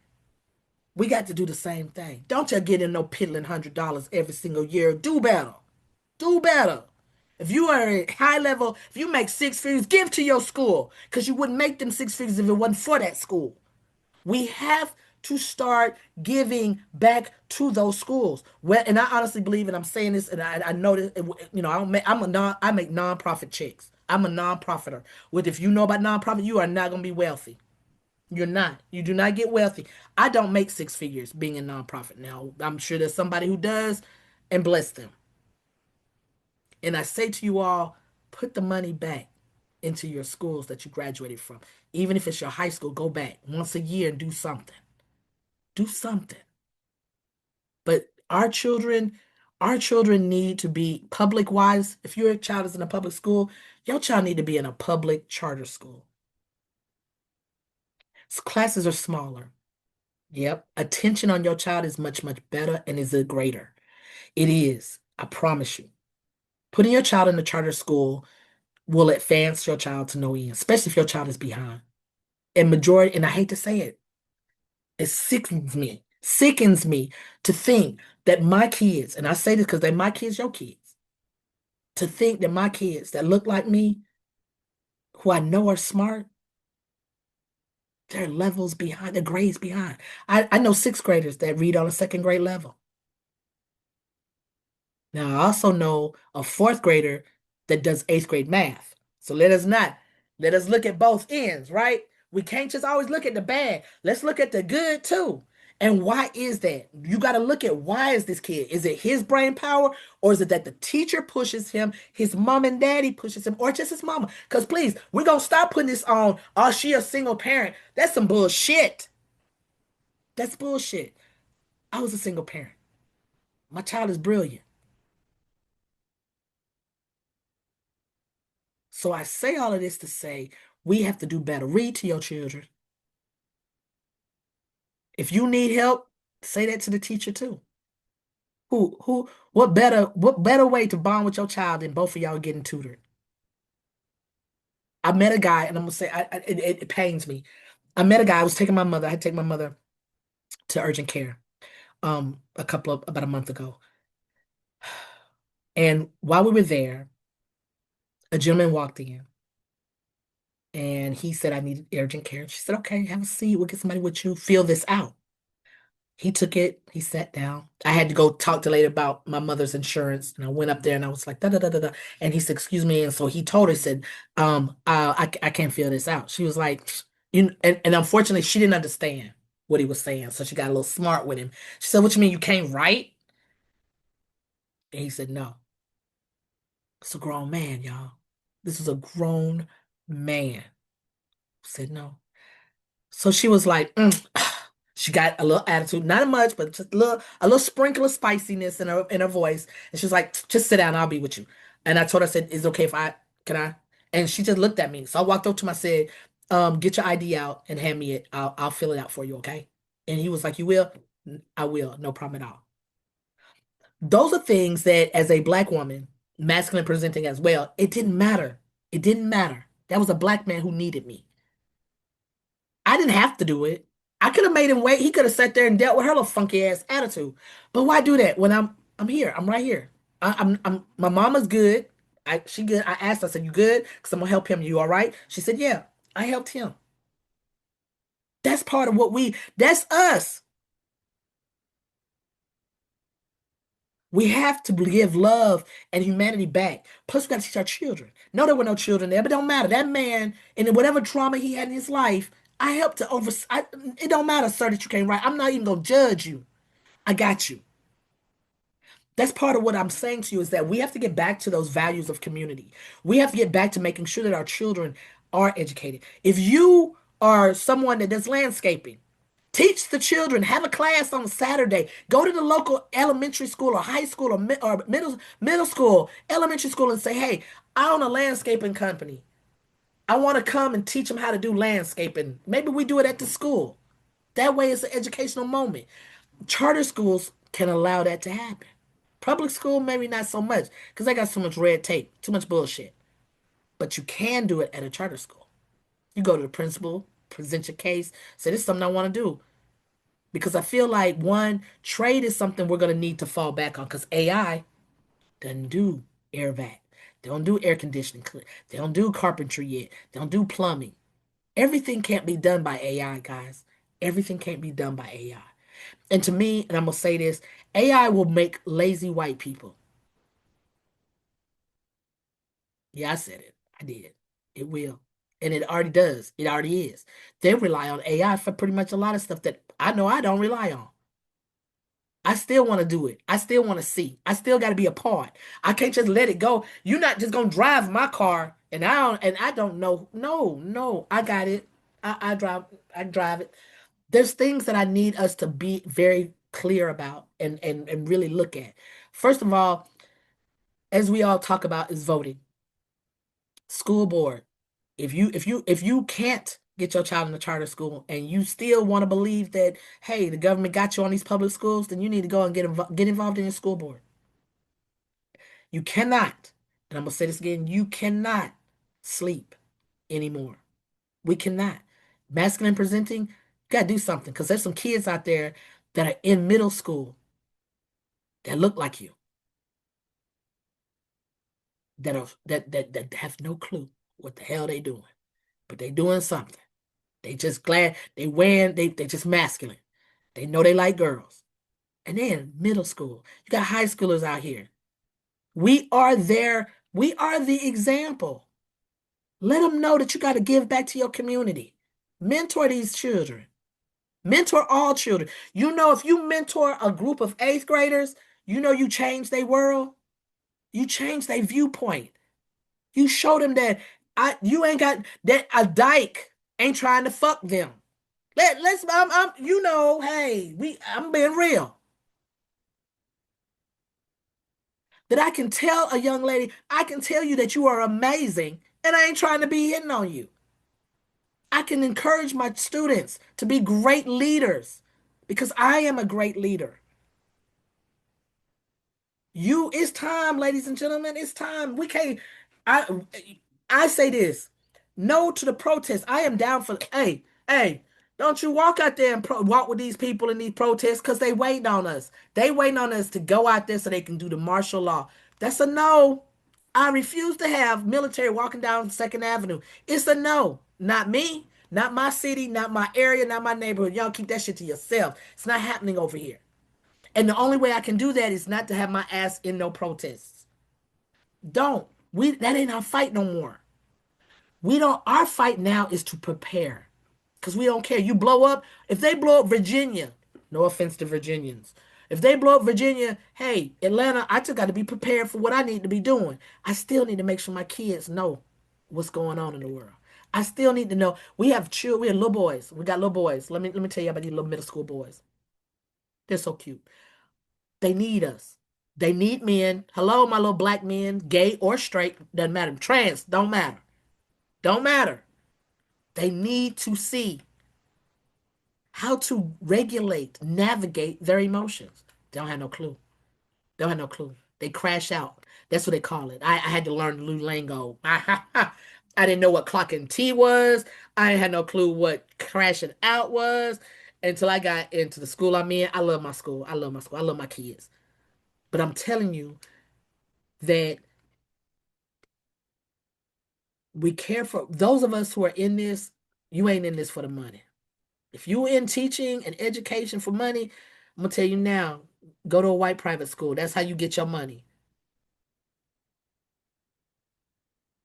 we got to do the same thing. Don't you get in no piddling $100 every single year. Do better. Do better. If you are at high level, if you make six figures, give to your school because you wouldn't make them six figures if it wasn't for that school. We have to start giving back to those schools. Well, and I honestly believe, and I'm saying this, and I know that I don't make, I make nonprofit checks. I'm a nonprofiter. With if you know about nonprofit, you are not gonna be wealthy. You're not. You do not get wealthy. I don't make six figures being a nonprofit. Now, I'm sure there's somebody who does, and bless them. And I say to you all, put the money back into your schools that you graduated from. Even if it's your high school, go back once a year and do something. Do something. But our children need to be public wise. If your child is in a public school, your child need to be in a public charter school. Classes are smaller. Yep. Attention on your child is much, much better and is a greater. It is. I promise you. Putting your child in a charter school will advance your child to no end, especially if your child is behind. And majority, and I hate to say it, it sickens me to think that my kids, and I say this because they're my kids, your kids, to think that my kids that look like me, who I know are smart, they're levels behind, their grades behind. I know sixth graders that read on a second grade level. Now, I also know a fourth grader that does eighth grade math. So let us look at both ends, right? We can't just always look at the bad. Let's look at the good too. And why is that? You got to look at why is this kid? Is it his brain power or is it that the teacher pushes him, his mom and daddy pushes him, or just his mama? Because please, we're going to stop putting this on, oh, she a single parent. That's some bullshit. That's bullshit. I was a single parent. My child is brilliant. So I say all of this to say we have to do better. Read to your children. If you need help, say that to the teacher too. What better way to bond with your child than both of y'all getting tutored? I met a guy, and I'm gonna say it pains me. I met a guy. I was taking my mother. I had to take my mother to urgent care about a month ago. And while we were there, a gentleman walked in and he said, I need urgent care. She said, okay, have a seat. We'll get somebody with you. Fill this out. He took it, he sat down. I had to go talk to lady about my mother's insurance. And I went up there and I was like, da da da da da. And he said, excuse me. And so he told her, he said, I can't fill this out. She was like, and unfortunately she didn't understand what he was saying. So she got a little smart with him. She said, what you mean you can't write? And he said, no. It's a grown man, y'all. This is a grown man. Said no. So she was like, she got a little attitude, not much, but just a little sprinkle of spiciness in her voice. And she was like, just sit down, I'll be with you. And I told her, I said, is it okay if can I? And she just looked at me. So I walked up to him, I said, get your ID out and hand me it. I'll fill it out for you, okay? And he was like, you will? I will, no problem at all. Those are things that as a black woman, masculine presenting as well, it didn't matter. It didn't matter. That was a black man who needed me. I didn't have to do it. I could have made him wait. He could have sat there and dealt with her little funky ass attitude. But why do that when I'm here? I'm right here. I'm my mama's good. She good. I asked her, I said, you good? Because I'm gonna help him. You all right? She said, yeah, I helped him. That's part of that's us. We have to give love and humanity back. Plus, we got to teach our children. No, there were no children there, but it don't matter. That man, and whatever trauma he had in his life, I helped to it don't matter, sir, that you can't write. I'm not even gonna judge you. I got you. That's part of what I'm saying to you is that we have to get back to those values of community. We have to get back to making sure that our children are educated. If you are someone that does landscaping, teach the children, have a class on Saturday. Go to the local elementary school or high school or middle school, elementary school and say, "Hey, I own a landscaping company. I want to come and teach them how to do landscaping. Maybe we do it at the school. That way it's an educational moment." Charter schools can allow that to happen. Public school, maybe not so much because they got so much red tape, too much bullshit. But you can do it at a charter school. You go to the principal, present your case, say, "This is something I want to do." Because I feel like one, trade is something we're going to need to fall back on because AI doesn't do air vac. They don't do air conditioning. They don't do carpentry yet. They don't do plumbing. Everything can't be done by AI, guys. Everything can't be done by AI. And to me, and I'm gonna say this, AI will make lazy white people. Yeah, I said it. I did. It will. And it already does. It already is. They rely on AI for pretty much a lot of stuff that I know I don't rely on. I still want to do it. I still want to see. I still got to be a part. I can't just let it go. You're not just gonna drive my car and I don't know. No, no, I got it. I drive it. There's things that I need us to be very clear about and really look at. First of all, as we all talk about, is voting. School board. If you can't get your child in a charter school and you still want to believe that, hey, the government got you on these public schools, then you need to go and get involved in your school board. You cannot, and I'm gonna say this again, you cannot sleep anymore. We cannot. Masculine presenting, you gotta do something because there's some kids out there that are in middle school that look like you, that have no clue what the hell they doing, but they doing something. They just glad they just masculine. They know they like girls. And then middle school. You got high schoolers out here. We are the example. Let them know that you got to give back to your community. Mentor these children. Mentor all children. You know, if you mentor a group of eighth graders, you know you change their world. You change their viewpoint. You show them that you ain't got that a dyke ain't trying to fuck them. Let's you know, hey, I'm being real. That I can tell a young lady, I can tell you that you are amazing, and I ain't trying to be hitting on you. I can encourage my students to be great leaders because I am a great leader. It's time, ladies and gentlemen. It's time. We can't. I I say this. No to the protest. I am down for. Hey, don't you walk out there and walk with these people in these protests because they waiting on us. They waiting on us to go out there so they can do the martial law. That's a no. I refuse to have military walking down Second Avenue. It's a no. Not me. Not my city. Not my area. Not my neighborhood. Y'all keep that shit to yourself. It's not happening over here. And the only way I can do that is not to have my ass in no protests. Don't. That ain't our fight no more. We don't our fight now is to prepare. Because we don't care. You blow up. If they blow up Virginia, no offense to Virginians. If they blow up Virginia, hey, Atlanta, I just got to be prepared for what I need to be doing. I still need to make sure my kids know what's going on in the world. I still need to know. We have children, we have little boys. We got little boys. Let me tell you about these little middle school boys. They're so cute. They need us. They need men. Hello, my little black men, gay or straight, doesn't matter. Trans, don't matter. Don't matter. They need to see how to regulate, navigate their emotions. They don't have no clue. They don't have no clue. They crash out. That's what they call it. I had to learn the new lingo. I didn't know what clocking T was. I had no clue what crashing out was until I got into the school I'm in. I love my school. I love my school. I love my kids. But I'm telling you that we care for those of us who are in this, you ain't in this for the money. If you in teaching and education for money, I'm gonna tell you now, go to a white private school. That's how you get your money.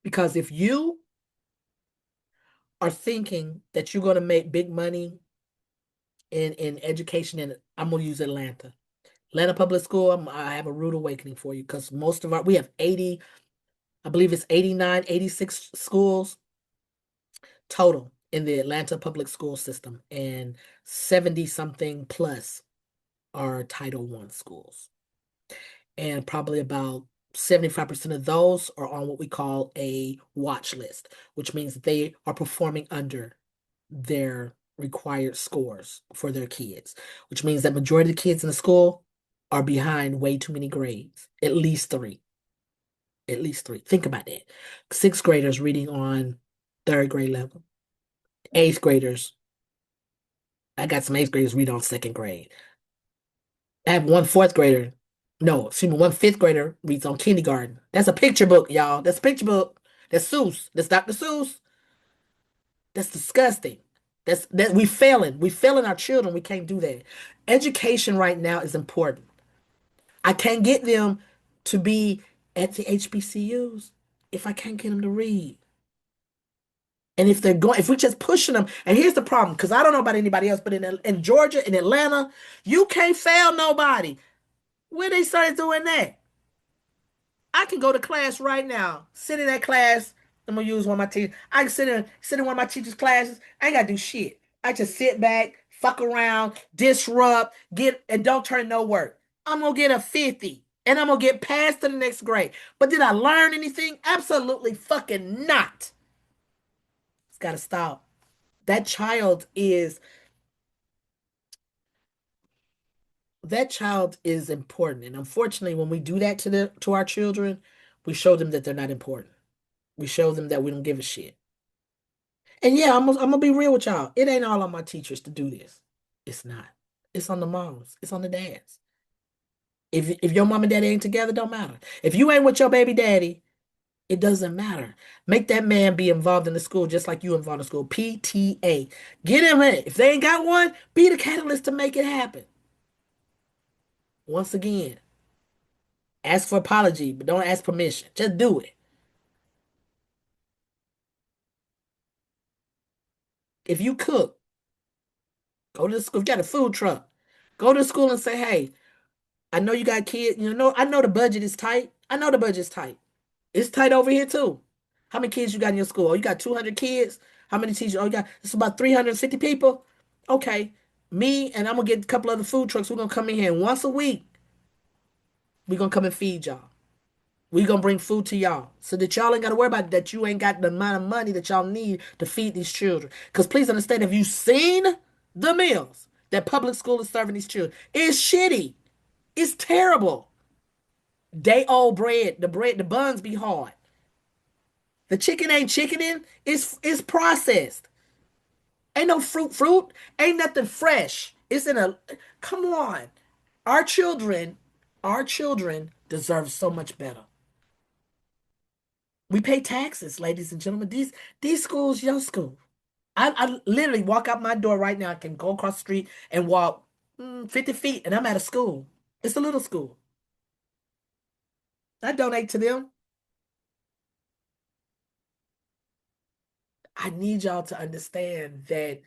Because if you are thinking that you're gonna make big money in education, and I'm gonna use Atlanta. Atlanta Public School, I have a rude awakening for you because we have 80, I believe it's 89, 86 schools total in the Atlanta public school system, and 70 something plus are Title I schools. And probably about 75% of those are on what we call a watch list, which means that they are performing under their required scores for their kids, which means that majority of the kids in the school are behind way too many grades, at least three. At least three. Think about that. Sixth graders reading on third grade level. Eighth graders. I got some eighth graders read on second grade. I have one fourth grader No, excuse me, one fifth grader reads on kindergarten. That's a picture book, y'all. That's a picture book. That's Seuss. That's Dr. Seuss. That's disgusting. That we failing. We failing our children. We can't do that. Education right now is important. I can't get them to be at the HBCUs if I can't get them to read. And if they're going, if we're just pushing them, and here's the problem, because I don't know about anybody else, but in Georgia, in Atlanta, you can't fail nobody. When they started doing that, I can go to class right now, sit in that class. I'm gonna use one of my teachers. I can sit in one of my teachers' classes. I ain't gotta do shit. I just sit back, fuck around, disrupt, get and don't turn no work. I'm gonna get a 50 and I'm gonna get passed to the next grade. But did I learn anything? Absolutely fucking not. It's gotta stop. That child is that child is important. And unfortunately, when we do that to our children, we show them that they're not important. We show them that we don't give a shit. And yeah, I'm gonna be real with y'all. It ain't all on my teachers to do this. It's not. It's on the moms. It's on the dads. If your mom and daddy ain't together, don't matter. If you ain't with your baby daddy, it doesn't matter. Make that man be involved in the school just like you involved in school. PTA. Get him in. If they ain't got one, be the catalyst to make it happen. Once again, ask for apology, but don't ask permission. Just do it. If you cook, go to the school. If you got a food truck, go to the school and say, hey, I know you got kids. I know the budget is tight. I know the budget's tight. It's tight over here too. How many kids you got in your school? Oh, you got 200 kids? How many teachers? Oh, you got it's about 350 people. Okay. Me and I'm gonna get a couple other food trucks. We're gonna come in here and once a week. We're gonna come and feed y'all. We're gonna bring food to y'all. So that y'all ain't gotta worry about that you ain't got the amount of money that y'all need to feed these children. Because please understand, have you seen the meals that public school is serving these children? It's shitty. It's terrible. Day old bread. The buns be hard. The chicken ain't chickening. It's processed. Ain't no fruit. Ain't nothing fresh. It's in a come on. Our children, our children deserve so much better. We pay taxes, ladies and gentlemen. These schools, your school. I literally walk out my door right now. I can go across the street and walk 50 feet, and I'm at a school. It's a little school. I donate to them. I need y'all to understand that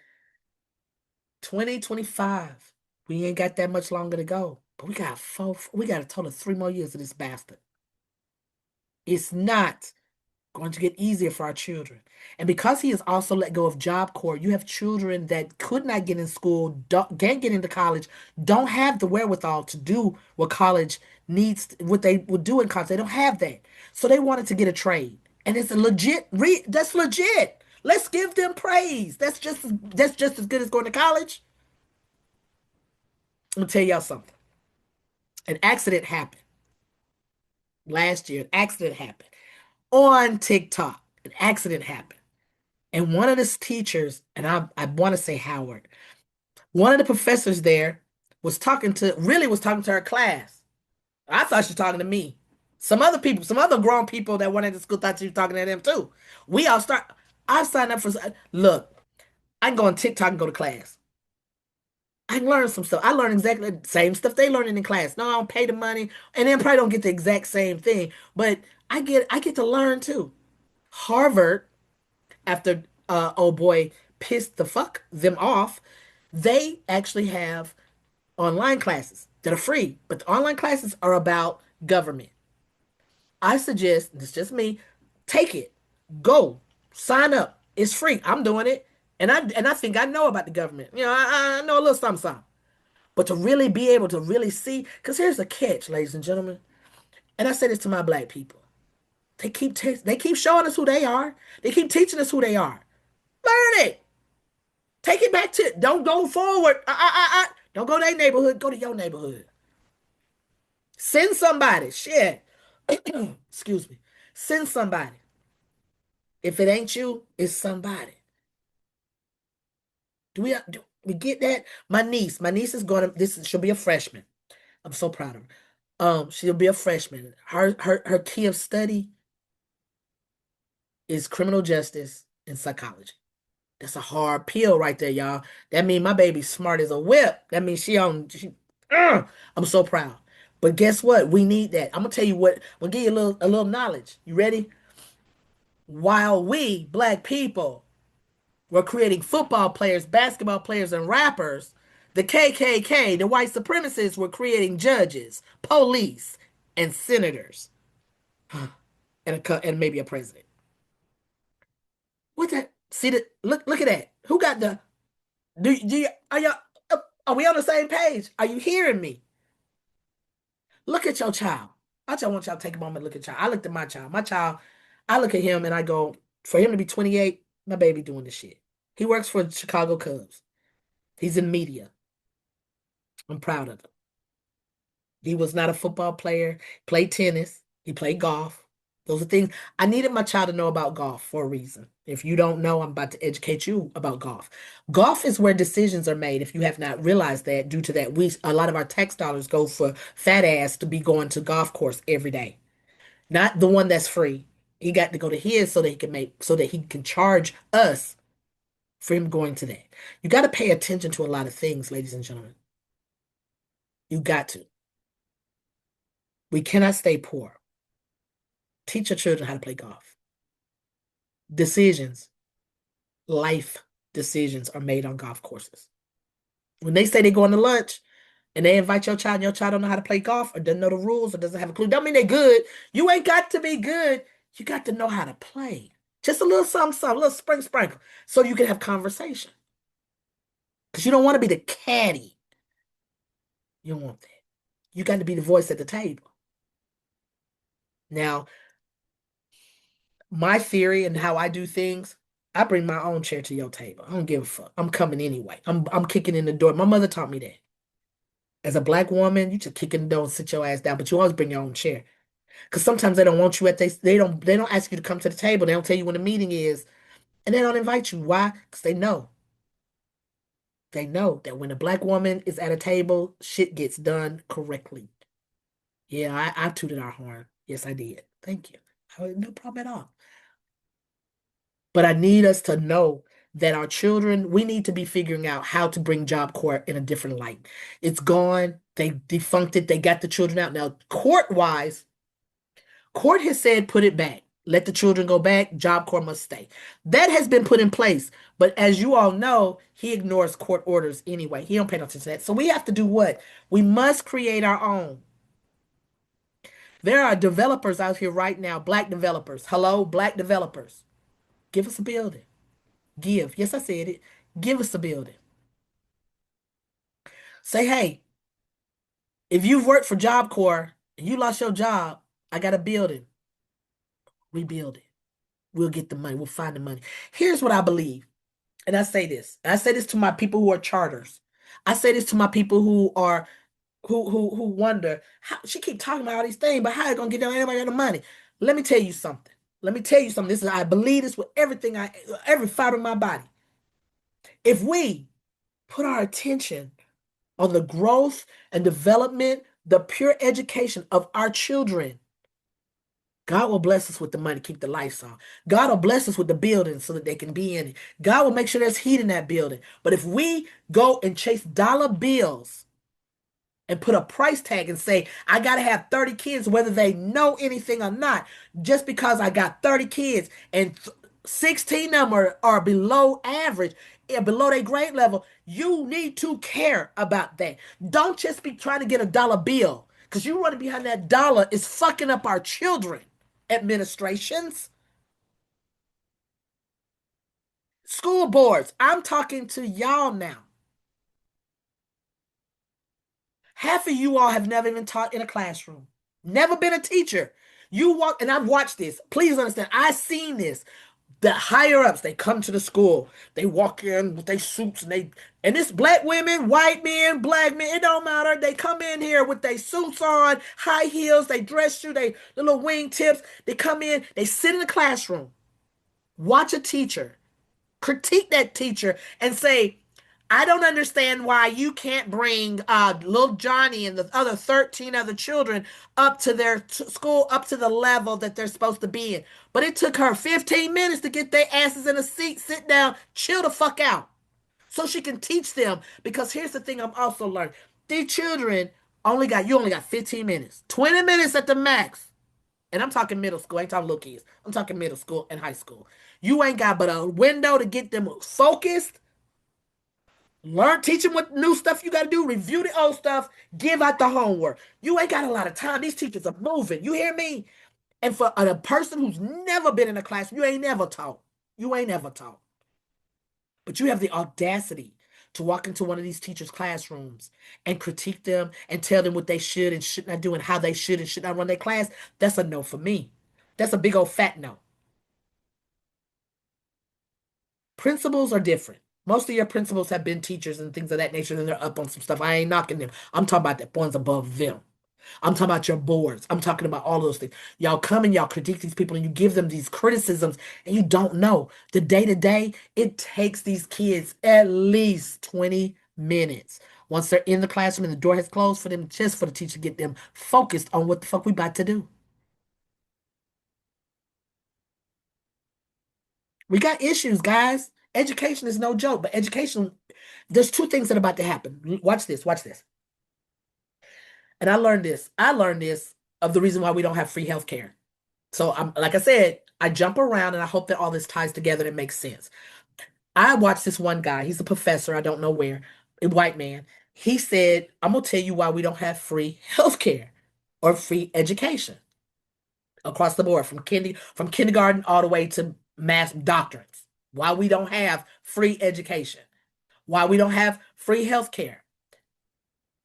2025, we ain't got that much longer to go. But we got a total of 3 more years of this bastard. It's not going to get easier for our children. And because he has also let go of Job Corps, you have children that could not get in school, can't get into college, don't have the wherewithal to do what college needs, what they would do in college. They don't have that. So they wanted to get a trade. And it's a that's legit. Let's give them praise. That's just as good as going to college. I'm gonna tell y'all something. An accident happened last year. An accident happened on TikTok. An accident happened. And one of the teachers, and I want to say Howard, one of the professors there was talking to her class. I thought she was talking to me. Some other people, some other grown people that went into school thought she was talking to them too. We all start. I signed up for. Look, I can go on TikTok and go to class. I can learn some stuff. I learn exactly the same stuff they learning in class. No, I don't pay the money, and then probably don't get the exact same thing. But I get to learn too. Harvard, after oh boy pissed the fuck them off, they actually have online classes that are free, but the online classes are about government. I suggest, it's just me, take it. Go. Sign up. It's free. I'm doing it. And I think I know about the government. I know a little something, something. But to really be able to really see, because here's the catch, ladies and gentlemen. And I say this to my black people. They keep showing us who they are. They keep teaching us who they are. Learn it. Take it back to don't go forward. Don't go to their neighborhood. Go to your neighborhood. Send somebody. Shit. Excuse me. Send somebody. If it ain't you, it's somebody. Do we get that? My niece is going to, she'll be a freshman. I'm so proud of her. She'll be a freshman. Her key of study is criminal justice and psychology. That's a hard pill right there, y'all. That means my baby's smart as a whip. That means I'm so proud. But guess what? We need that. I'm gonna tell you what. I'm gonna give you a little knowledge. You ready? While we black people were creating football players, basketball players, and rappers, the KKK, the white supremacists, were creating judges, police, and senators, and maybe a president. What's that? See the look at that. Who got the do you are y'all are we on the same page? Are you hearing me? Look at your child. I just want y'all to take a moment and look at y'all. I looked at my child. My child, I look at him and I go, for him to be 28, my baby doing this shit. He works for the Chicago Cubs. He's in media. I'm proud of him. He was not a football player, played tennis, he played golf. Those are things I needed my child to know about golf for a reason. If you don't know, I'm about to educate you about golf. Golf is where decisions are made. If you have not realized that, due to that, we a lot of our tax dollars go for fat ass to be going to golf course every day. Not the one that's free. He got to go to his so that he can charge us for him going to that. You got to pay attention to a lot of things, ladies and gentlemen. You got to. We cannot stay poor. Teach your children how to play golf. Decisions, life decisions are made on golf courses. When they say they're going to lunch and they invite your child and your child don't know how to play golf or doesn't know the rules or doesn't have a clue, don't mean they're good. You ain't got to be good. You got to know how to play. Just a little something, something, a little sprinkle, so you can have conversation. Because you don't want to be the caddy. You don't want that. You got to be the voice at the table. Now, my theory and how I do things, I bring my own chair to your table. I don't give a fuck. I'm coming anyway. I'm kicking in the door. My mother taught me that. As a black woman, you just kick in the door and sit your ass down, but you always bring your own chair. Because sometimes they don't want you they don't ask you to come to the table. They don't tell you when the meeting is, and they don't invite you. Why? Because they know. They know that when a black woman is at a table, shit gets done correctly. Yeah, I tooted our horn. Yes, I did. Thank you. No problem at all. But I need us to know that our children, we need to be figuring out how to bring Job Corps in a different light. It's gone. They defunct it. They got the children out. Now, court-wise, court has said put it back. Let the children go back. Job Corps must stay. That has been put in place. But as you all know, he ignores court orders anyway. He don't pay no attention to that. So we have to do what? We must create our own. There are developers out here right now, black developers. Hello, black developers. Give us a building. Give. Yes, I said it. Give us a building. Say, hey, if you've worked for Job Corps and you lost your job, I got a building. Rebuild it. We'll get the money. We'll find the money. Here's what I believe. And I say this. And I say this to my people who are charters. I say this to my people who are who wonder how she keep talking about all these things, but how it gonna get down everybody got the money? Let me tell you something. Let me tell you something. This is I believe this with every fiber of my body. If we put our attention on the growth and development, the pure education of our children, God will bless us with the money, keep the lights on. God will bless us with the building so that they can be in it. God will make sure there's heat in that building. But if we go and chase dollar bills and put a price tag and say, I got to have 30 kids, whether they know anything or not, just because I got 30 kids and 16 of them are below average, below their grade level, you need to care about that. Don't just be trying to get a dollar bill because you running behind that dollar is fucking up our children. Administrations, school boards. I'm talking to y'all now. Half of you all have never even taught in a classroom, never been a teacher. You walk, and I've watched this. Please understand, I've seen this. The higher ups, they come to the school, they walk in with their suits and it's black women, white men, black men, it don't matter. They come in here with their suits on, high heels, they dress you, they little wing tips. They come in, they sit in the classroom, watch a teacher, critique that teacher, and say, I don't understand why you can't bring little Johnny and the other 13 other children up to their school, up to the level that they're supposed to be in. But it took her 15 minutes to get their asses in a seat, sit down, chill the fuck out so she can teach them. Because here's the thing I'm also learning. These children you only got 15 minutes, 20 minutes at the max. And I'm talking middle school. I ain't talking little kids. I'm talking middle school and high school. You ain't got but a window to get them focused. Learn, teach them what new stuff you got to do. Review the old stuff. Give out the homework. You ain't got a lot of time. These teachers are moving. You hear me? And for a person who's never been in a classroom, you ain't never taught. You ain't never taught. But you have the audacity to walk into one of these teachers' classrooms and critique them and tell them what they should and should not do and how they should and should not run their class. That's a no for me. That's a big old fat no. Principals are different. Most of your principals have been teachers and things of that nature, and they're up on some stuff. I ain't knocking them. I'm talking about the ones above them. I'm talking about your boards. I'm talking about all those things. Y'all come and y'all critique these people and you give them these criticisms and you don't know. The day to day, it takes these kids at least 20 minutes. Once they're in the classroom and the door has closed for them, just for the teacher to get them focused on what the fuck we about to do. We got issues, guys. Education is no joke, but education, there's two things that are about to happen. Watch this, watch this. And I learned this. I learned this of the reason why we don't have free healthcare. So I'm like I said, I jump around and I hope that all this ties together and it makes sense. I watched this one guy, he's a professor, I don't know where, a white man. He said, I'm gonna tell you why we don't have free healthcare or free education across the board, from kindergarten all the way to mass doctorates. Why we don't have free education, why we don't have free healthcare.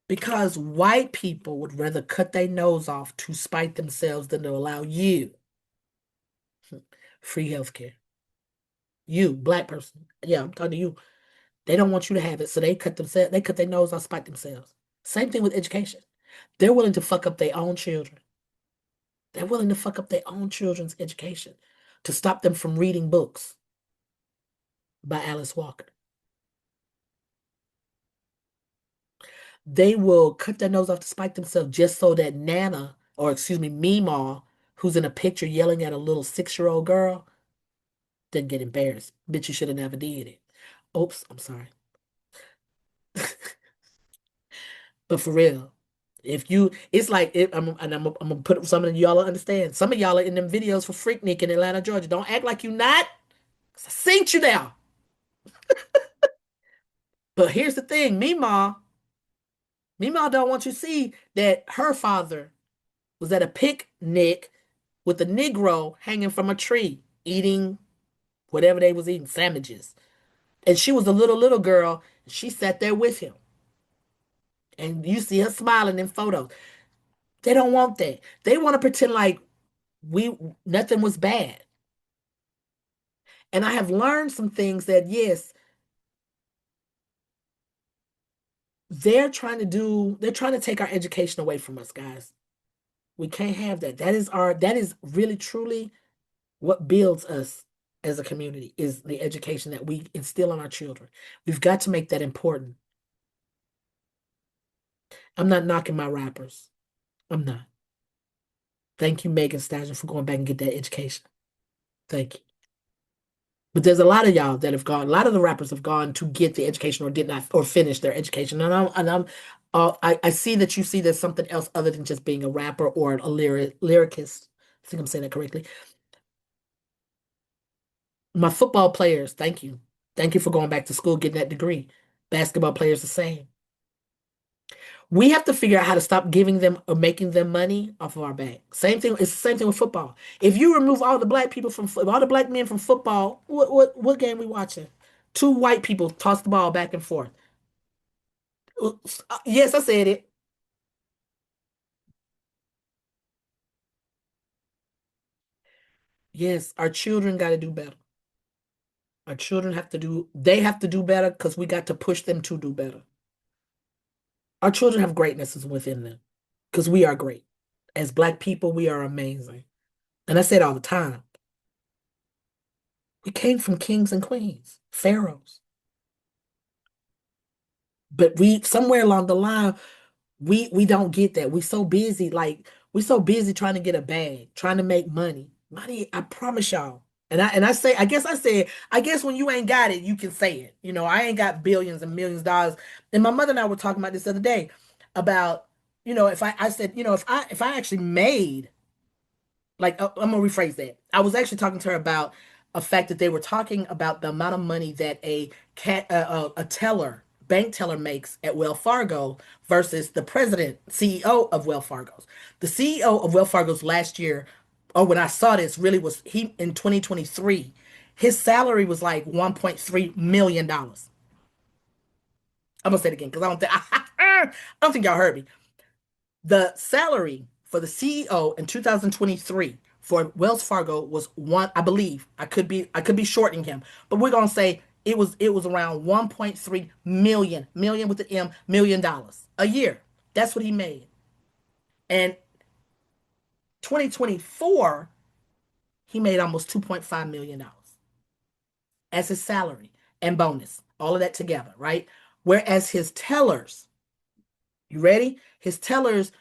Because white people would rather cut their nose off to spite themselves than to allow you free healthcare. You, black person. Yeah, I'm talking to you. They don't want you to have it, so they cut their nose off, spite themselves. Same thing with education. They're willing to fuck up their own children. They're willing to fuck up their own children's education to stop them from reading books by Alice Walker. They will cut their nose off to spite themselves just so that Nana, or excuse me, Meemaw, who's in a picture yelling at a little 6-year-old girl, doesn't get embarrassed. Bitch, you should have never did it. Oops, I'm sorry. But for real, if you, it's like, I'm gonna put some of y'all understand. Some of y'all are in them videos for Freaknik in Atlanta, Georgia. Don't act like you not, 'cause I seen you now. But here's the thing, Meemaw don't want you to see that her father was at a picnic with a Negro hanging from a tree, eating whatever they was eating, sandwiches. And she was a little girl, and she sat there with him. And you see her smiling in photos. They don't want that. They want to pretend like we nothing was bad. And I have learned some things that yes, they're trying to take our education away from us, guys. We can't have that. That is really truly what builds us as a community is the education that we instill on our children. We've got to make that important. I'm not knocking my rappers. I'm not. Thank you, Megan Stallion, for going back and get that education. Thank you. But there's a lot of y'all that have gone. A lot of the rappers have gone to get the education or did not or finish their education. I see that you see there's something else other than just being a rapper or a lyricist. I think I'm saying that correctly. My football players, thank you. Thank you for going back to school, getting that degree. Basketball players the same. We have to figure out how to stop giving them or making them money off of our back. Same thing. It's the same thing with football. If you remove all the black people from all the black men from football, what game we watching? Two white people toss the ball back and forth. Yes, I said it. Yes, our children got to do better. Our children have to do. They have to do better because we got to push them to do better. Our children have greatness within them because we are great. As black people, we are amazing. And I say it all the time. We came from kings and queens, pharaohs. But we somewhere along the line, we don't get that. We so busy, like we so busy trying to get a bag, trying to make money. Money, I promise y'all. And I say, I guess when you ain't got it, you can say it. I ain't got billions and millions of dollars. And my mother and I were talking about this the other day about, if I said, if I actually made like I'm gonna rephrase that. I was actually talking to her about a fact that they were talking about the amount of money that a teller, bank teller makes at Wells Fargo versus the president, CEO of Wells Fargo's. The CEO of Wells Fargo's last year, or when I saw this, really was he in 2023. His salary was like 1.3 million dollars. I'm gonna say it again because I don't think y'all heard me. The salary for the CEO in 2023 for Wells Fargo was one, I believe. I could be shortening him, but we're gonna say it was around 1.3 million with the M million dollars a year. That's what he made. And 2024, he made almost 2.5 million dollars as his salary and bonus, all of that together, right? Whereas his tellers, you ready? His tellers,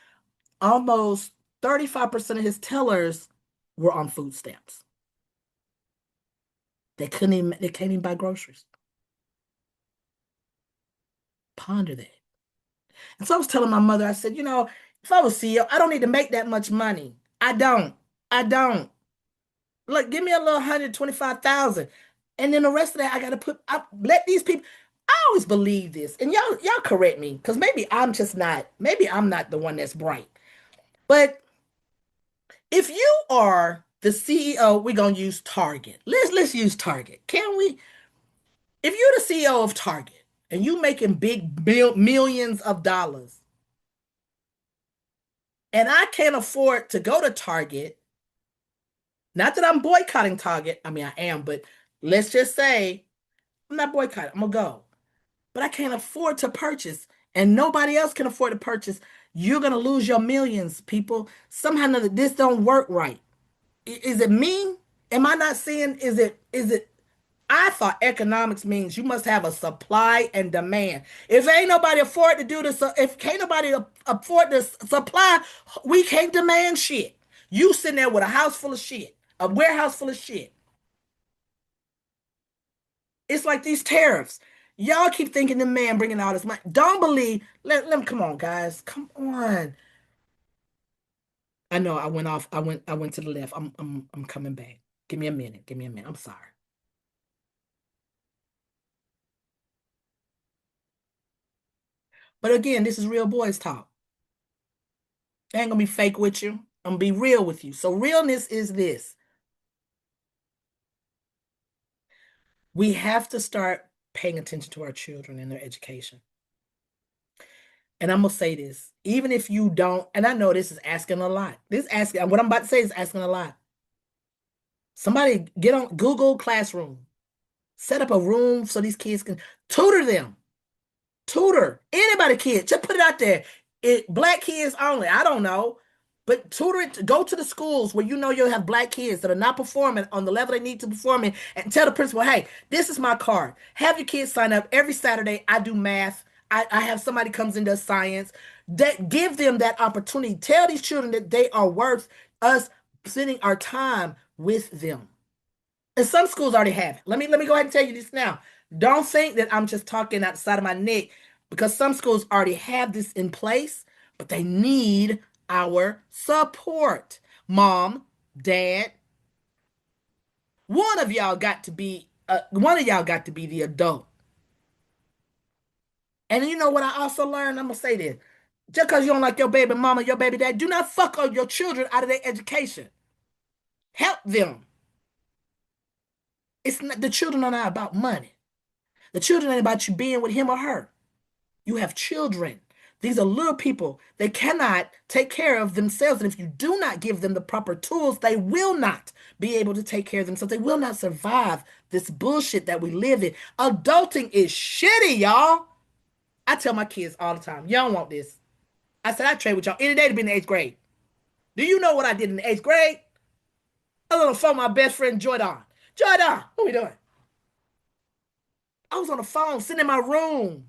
almost 35% of his tellers were on food stamps. They can't even buy groceries. Ponder that. And so I was telling my mother, I said, if I was CEO, I don't need to make that much money. I don't. I don't. Look, give me a little 125,000. And then the rest of that I gotta let these people. I always believe this. And y'all correct me, because maybe I'm not the one that's bright. But if you are the CEO, we're gonna use Target. Let's use Target. Can we? If you're the CEO of Target and you making big millions of dollars, and I can't afford to go to Target, not that I'm boycotting Target. I mean, I am, but let's just say I'm not boycotting. I'm gonna go, but I can't afford to purchase, and nobody else can afford to purchase. You're gonna lose your millions, people. Somehow or another, this don't work right. Is it me? Am I not seeing? Is it I thought economics means you must have a supply and demand. If ain't nobody afford to do this, if can't nobody afford to supply, we can't demand shit. You sitting there with a house full of shit, a warehouse full of shit. It's like these tariffs. Y'all keep thinking the man bringing all this money. Don't believe. Let come on, guys. Come on. I know I went off. I went to the left. I'm coming back. Give me a minute. Give me a minute. I'm sorry. But again, this is real boys talk. I ain't gonna be fake with you. I'm gonna be real with you. So realness is this. We have to start paying attention to our children and their education. And I'm gonna say this, even if you don't, and I know this is asking a lot. This asking what I'm about to say is asking a lot. Somebody get on Google Classroom, set up a room so these kids can tutor them. Tutor anybody, kid. Just put it out there. Black kids only. I don't know, but tutor it. Go to the schools where you know you'll have black kids that are not performing on the level they need to perform in, and tell the principal, "Hey, this is my card. Have your kids sign up every Saturday. I do math. I have somebody comes and does science. That give them that opportunity. Tell these children that they are worth us spending our time with them." And some schools already have it. Let me go ahead and tell you this now. Don't think that I'm just talking out the side of my neck, because some schools already have this in place, but they need our support. Mom, dad, one of y'all got to be the adult. And you know what I also learned? I'm gonna say this. Just because you don't like your baby mama, your baby dad, do not fuck on your children out of their education. Help them. It's not the children are not about money. The children ain't about you being with him or her. You have children. These are little people. They cannot take care of themselves. And if you do not give them the proper tools, they will not be able to take care of themselves. They will not survive this bullshit that we live in. Adulting is shitty, y'all. I tell my kids all the time, y'all want this. I said, I trade with y'all any day to be in the eighth grade. Do you know what I did in the eighth grade? I was on the phone with my best friend, Jordan. Jordan, what we doing? I was on the phone, sitting in my room.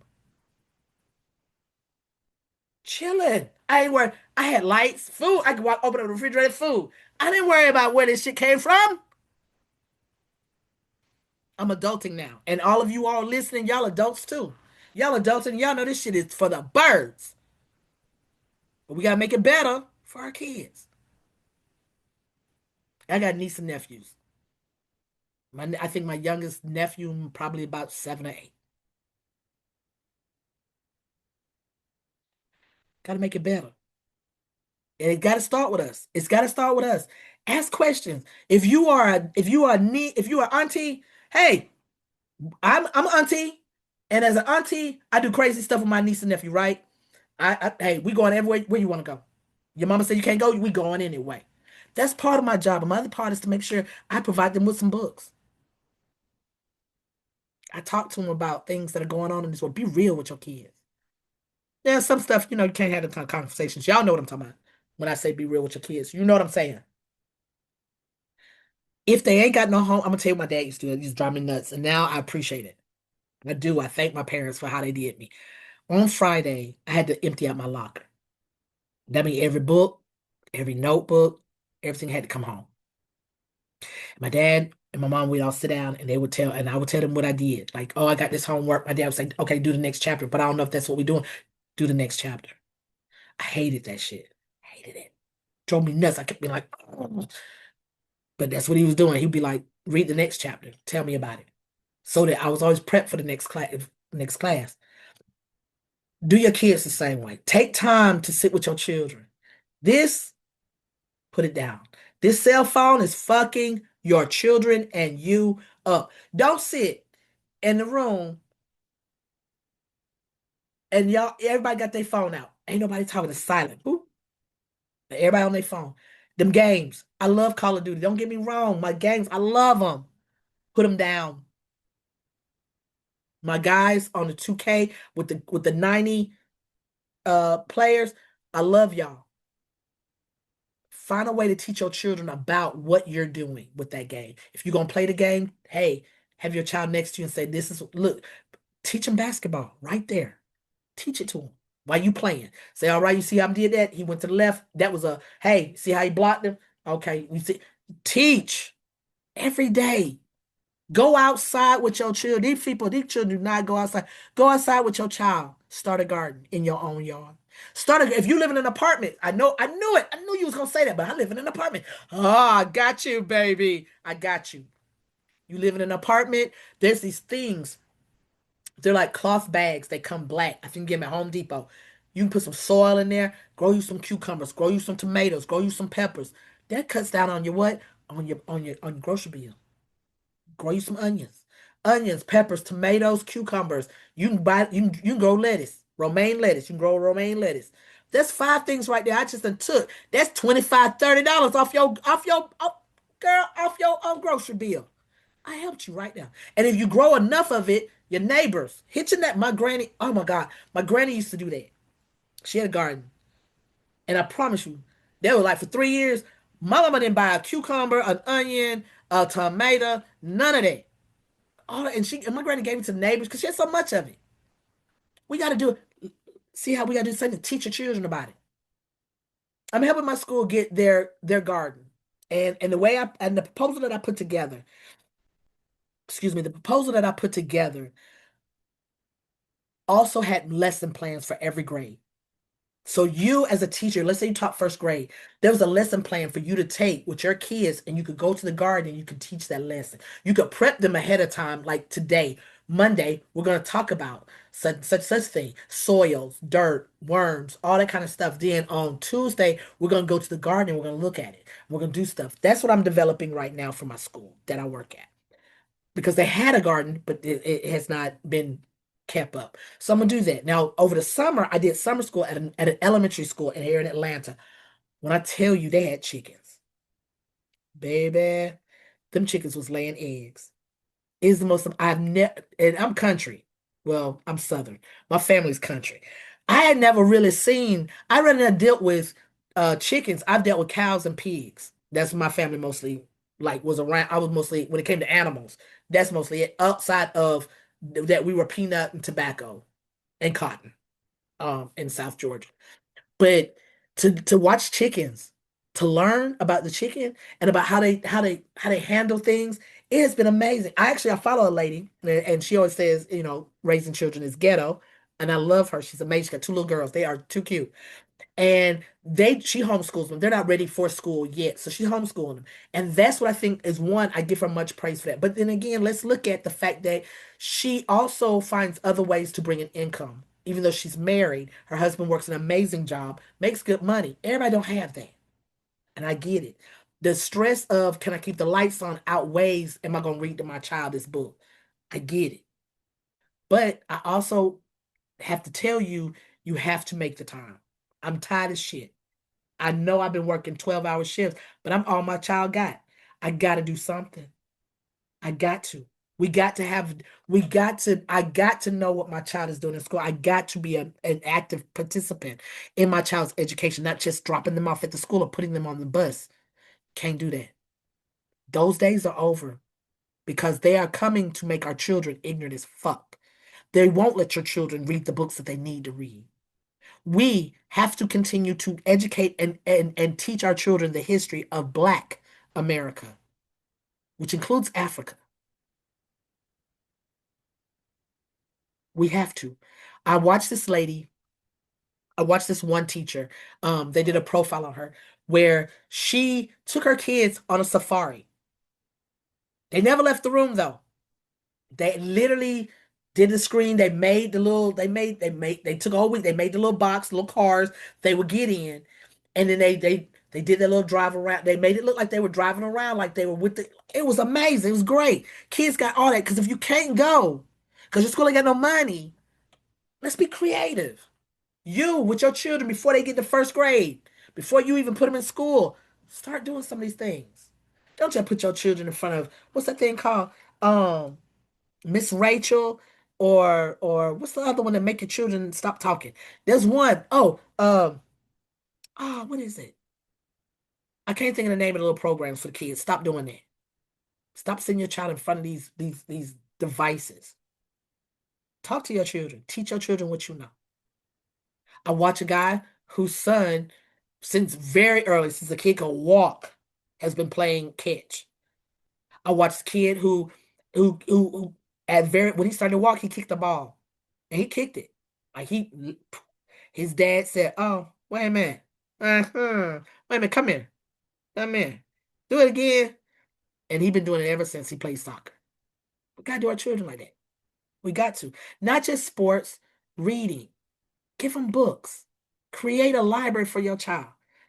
Chilling. I ain't worried. I had lights, food. I could walk open up the refrigerator, food. I didn't worry about where this shit came from. I'm adulting now. And all of you all listening, y'all adults too. Y'all adults and y'all know this shit is for the birds. But we gotta make it better for our kids. I got niece and nephews. I think my youngest nephew probably about 7 or 8. Gotta make it better. And it gotta start with us. It's gotta start with us. Ask questions. If you are auntie, hey, I'm auntie, and as an auntie, I do crazy stuff with my niece and nephew, right? Hey, we going everywhere where you want to go. Your mama said you can't go, we going anyway. That's part of my job. And my other part is to make sure I provide them with some books. I talk to them about things that are going on in this world. Be real with your kids. There's some stuff, you can't have the kind of conversations. Y'all know what I'm talking about when I say be real with your kids. You know what I'm saying. If they ain't got no home, I'm gonna tell you what my dad used to do. It used to drive me nuts. And now I appreciate it. I do. I thank my parents for how they did me. On Friday, I had to empty out my locker. That means every book, every notebook, everything had to come home. My dad and my mom would all sit down and and I would tell them what I did. Like, oh, I got this homework. My dad would say, okay, do the next chapter. But I don't know if that's what we're doing. Do the next chapter. I hated that shit. Hated it. Drove me nuts. I kept being like, oh. But that's what he was doing. He'd be like, read the next chapter. Tell me about it. So that I was always prepped for the next class. Do your kids the same way. Take time to sit with your children. This, put it down. This cell phone is fucking your children and you up. Don't sit in the room and everybody got their phone out. Ain't nobody talking. It's silent. Boop. Everybody on their phone. Them games. I love Call of Duty. Don't get me wrong. My games, I love them. Put them down. My guys on the 2K with the 90 players, I love y'all. Find a way to teach your children about what you're doing with that game. If you're gonna play the game, hey, have your child next to you and say, "This is look." Teach them basketball right there. Teach it to them while you playing. Say, "All right, you see how I did that? He went to the left. That was a hey. See how he blocked him? Okay, you see. Teach every day. Go outside with your children. These children do not go outside. Go outside with your child. Start a garden in your own yard. If you live in an apartment. I knew it. I knew you was gonna say that, but I live in an apartment. Oh, I got you, baby. I got you. You live in an apartment. There's these things. They're like cloth bags. They come black. I think you can get them at Home Depot. You can put some soil in there. Grow you some cucumbers. Grow you some tomatoes. Grow you some peppers. That cuts down on your what? On your grocery bill. Grow you some onions. Onions, peppers, tomatoes, cucumbers. You can grow lettuce, romaine lettuce. You can grow romaine lettuce. That's 5 things right there. I just done took. That's 25, $30 off your grocery bill. I helped you right now. And if you grow enough of it, your neighbors, hitching that. My granny, oh my God, my granny used to do that. She had a garden. And I promise you, they were like for 3 years, my mama didn't buy a cucumber, an onion, a tomato, none of that. And my granny gave it to the neighbors because she had so much of it. We got to do it. See how we got to do something to teach your children about it. I'm helping my school get their garden. And the proposal that I put together, excuse me, the proposal that I put together also had lesson plans for every grade. So you as a teacher, let's say you taught first grade, there was a lesson plan for you to take with your kids, and you could go to the garden and you could teach that lesson. You could prep them ahead of time, like today, Monday, we're going to talk about such thing, soils, dirt, worms, all that kind of stuff. Then on Tuesday, we're going to go to the garden and we're going to look at it. We're going to do stuff. That's what I'm developing right now for my school that I work at because they had a garden, but it has not been kept up. So I'm gonna do that. Now, over the summer, I did summer school at an elementary school here in Atlanta. When I tell you they had chickens, baby, them chickens was laying eggs. It's the most I've never, and I'm country. Well, I'm Southern. My family's country. I had never really seen, I rather not dealt with chickens. I've dealt with cows and pigs. That's my family mostly like was around. I was mostly when it came to animals. That's mostly it. Outside of that, we were peanut and tobacco and cotton in South Georgia. But to watch chickens, to learn about the chicken and about how they handle things, it has been amazing. I follow a lady and she always says, raising children is ghetto. And I love her. She's amazing. She's got two little girls. They are too cute. And she homeschools them. They're not ready for school yet. So she's homeschooling them. And that's what I think is one, I give her much praise for that. But then again, let's look at the fact that she also finds other ways to bring an income. Even though she's married, her husband works an amazing job, makes good money. Everybody don't have that. And I get it. The stress of can I keep the lights on outweighs am I gonna read to my child this book? I get it. But I also have to tell you, you have to make the time. I'm tired of shit. I know I've been working 12-hour shifts, but I'm all my child got. I got to do something. I got to. I got to know what my child is doing in school. I got to be an active participant in my child's education, not just dropping them off at the school or putting them on the bus. Can't do that. Those days are over because they are coming to make our children ignorant as fuck. They won't let your children read the books that they need to read. We have to continue to educate and teach our children the history of Black America, which includes Africa. We have to. I watched this lady, I watched this one teacher. They did a profile on her where she took her kids on a safari. They never left the room though. They literally did the screen. They took a whole week. They made the little box, little cars they would get in. And then they did their little drive around. They made it look like they were driving around, like they were with it was amazing. It was great. Kids got all that. Because if you can't go, because your school ain't got no money, let's be creative. You with your children before they get to first grade, before you even put them in school, start doing some of these things. Don't just put your children in front of what's that thing called? Um Miss Rachel, or what's the other one that make your children stop talking? There's one. What is it? I can't think of the name of the little programs for the kids. Stop doing that. Stop sending your child in front of these devices. Talk to your children. Teach your children what you know. I watch a guy whose son, since very early, since the kid could walk, has been playing catch. I watched a kid who at very when he started to walk, he kicked the ball. And he kicked it. Like his dad said, "Oh, wait a minute. Wait a minute, come here. Come here. Do it again." And he's been doing it ever since he played soccer. We gotta do our children like that. We got to. Not just sports, reading. Give them books. Create a library for your child.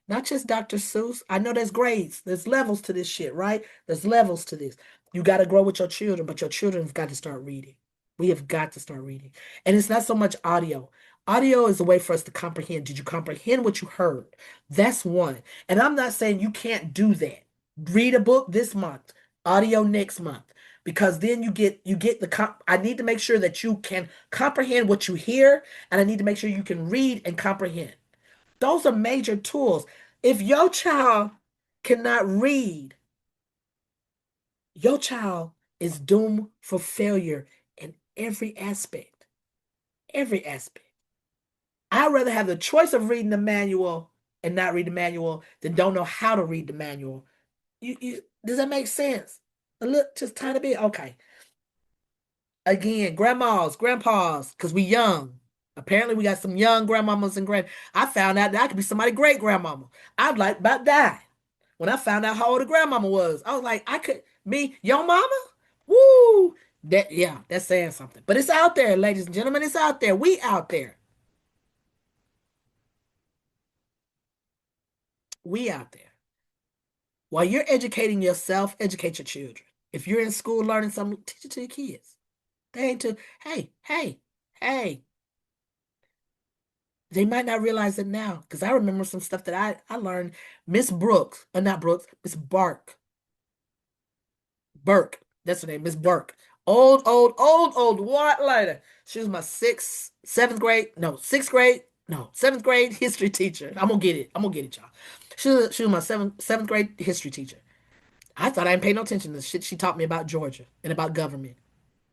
Not just Dr. Seuss. I know there's grades. There's levels to this shit, right? There's levels to this. You got to grow with your children, but your children have got to start reading. We have got to start reading. And it's not so much audio. Audio is a way for us to comprehend. Did you comprehend what you heard? That's one. And I'm not saying you can't do that. Read a book this month, audio next month. Because then you get I need to make sure that you can comprehend what you hear, and I need to make sure you can read and comprehend. Those are major tools. If your child cannot read, your child is doomed for failure in every aspect. Every aspect. I'd rather have the choice of reading the manual and not read the manual than don't know how to read the manual. Does that make sense? A little, just tiny bit. Okay. Again, grandmas, grandpas, because we young. Apparently, we got some young grandmamas and I found out that I could be somebody great grandmama. I'd like about die. When I found out how old a grandmama was, I was like, I could me, your mama? Woo! That's saying something. But it's out there, ladies and gentlemen. It's out there. We out there. We out there. While you're educating yourself, educate your children. If you're in school learning something, teach it to your kids. They ain't to, hey, hey, hey. They might not realize it now. Because I remember some stuff that I learned. Miss Brooks, not Brooks, Miss Burke. That's her name, Miss Burke. Old white lady. She was my sixth grade, no, seventh grade history teacher. I'm gonna get it. I'm gonna get it, y'all. She was my seventh grade history teacher. I thought I didn't pay no attention to the shit she taught me about Georgia and about government.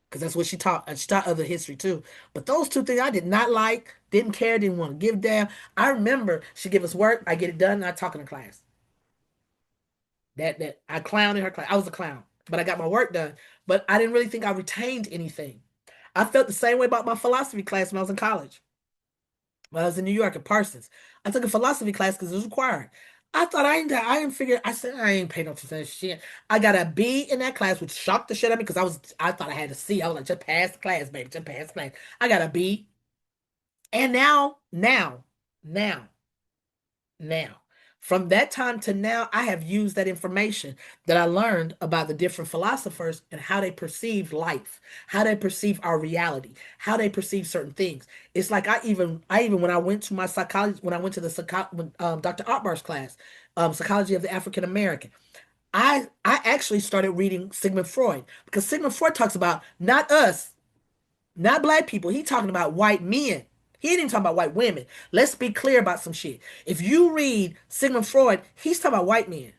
because that's what she taught. She taught other history too. But those two things I did not like, didn't care, didn't want to give a damn. I remember she give us work, I get it done, and I talk in the class. That I clown in her class. I was a clown, but I got my work done. But I didn't really think I retained anything. I felt the same way about my philosophy class when I was in college. When I was in New York at Parsons, I took a philosophy class because it was required. I didn't figure. I said I ain't paying no attention to shit. I got a B in that class, which shocked the shit out of me because I thought I had a C. I was like, just pass the class, baby, just pass the class. I got a B, and now, now, from that time to now, I have used that information that I learned about the different philosophers and how they perceive life, how they perceive our reality, how they perceive certain things. It's like I even when I went to my psychology, when I went to the Dr. Otbar's class, psychology of the African American. I actually started reading Sigmund Freud because Sigmund Freud talks about not us, not black people. He talking about white men. He ain't even talking about white women. Let's be clear about some shit. If you read Sigmund Freud, he's talking about white men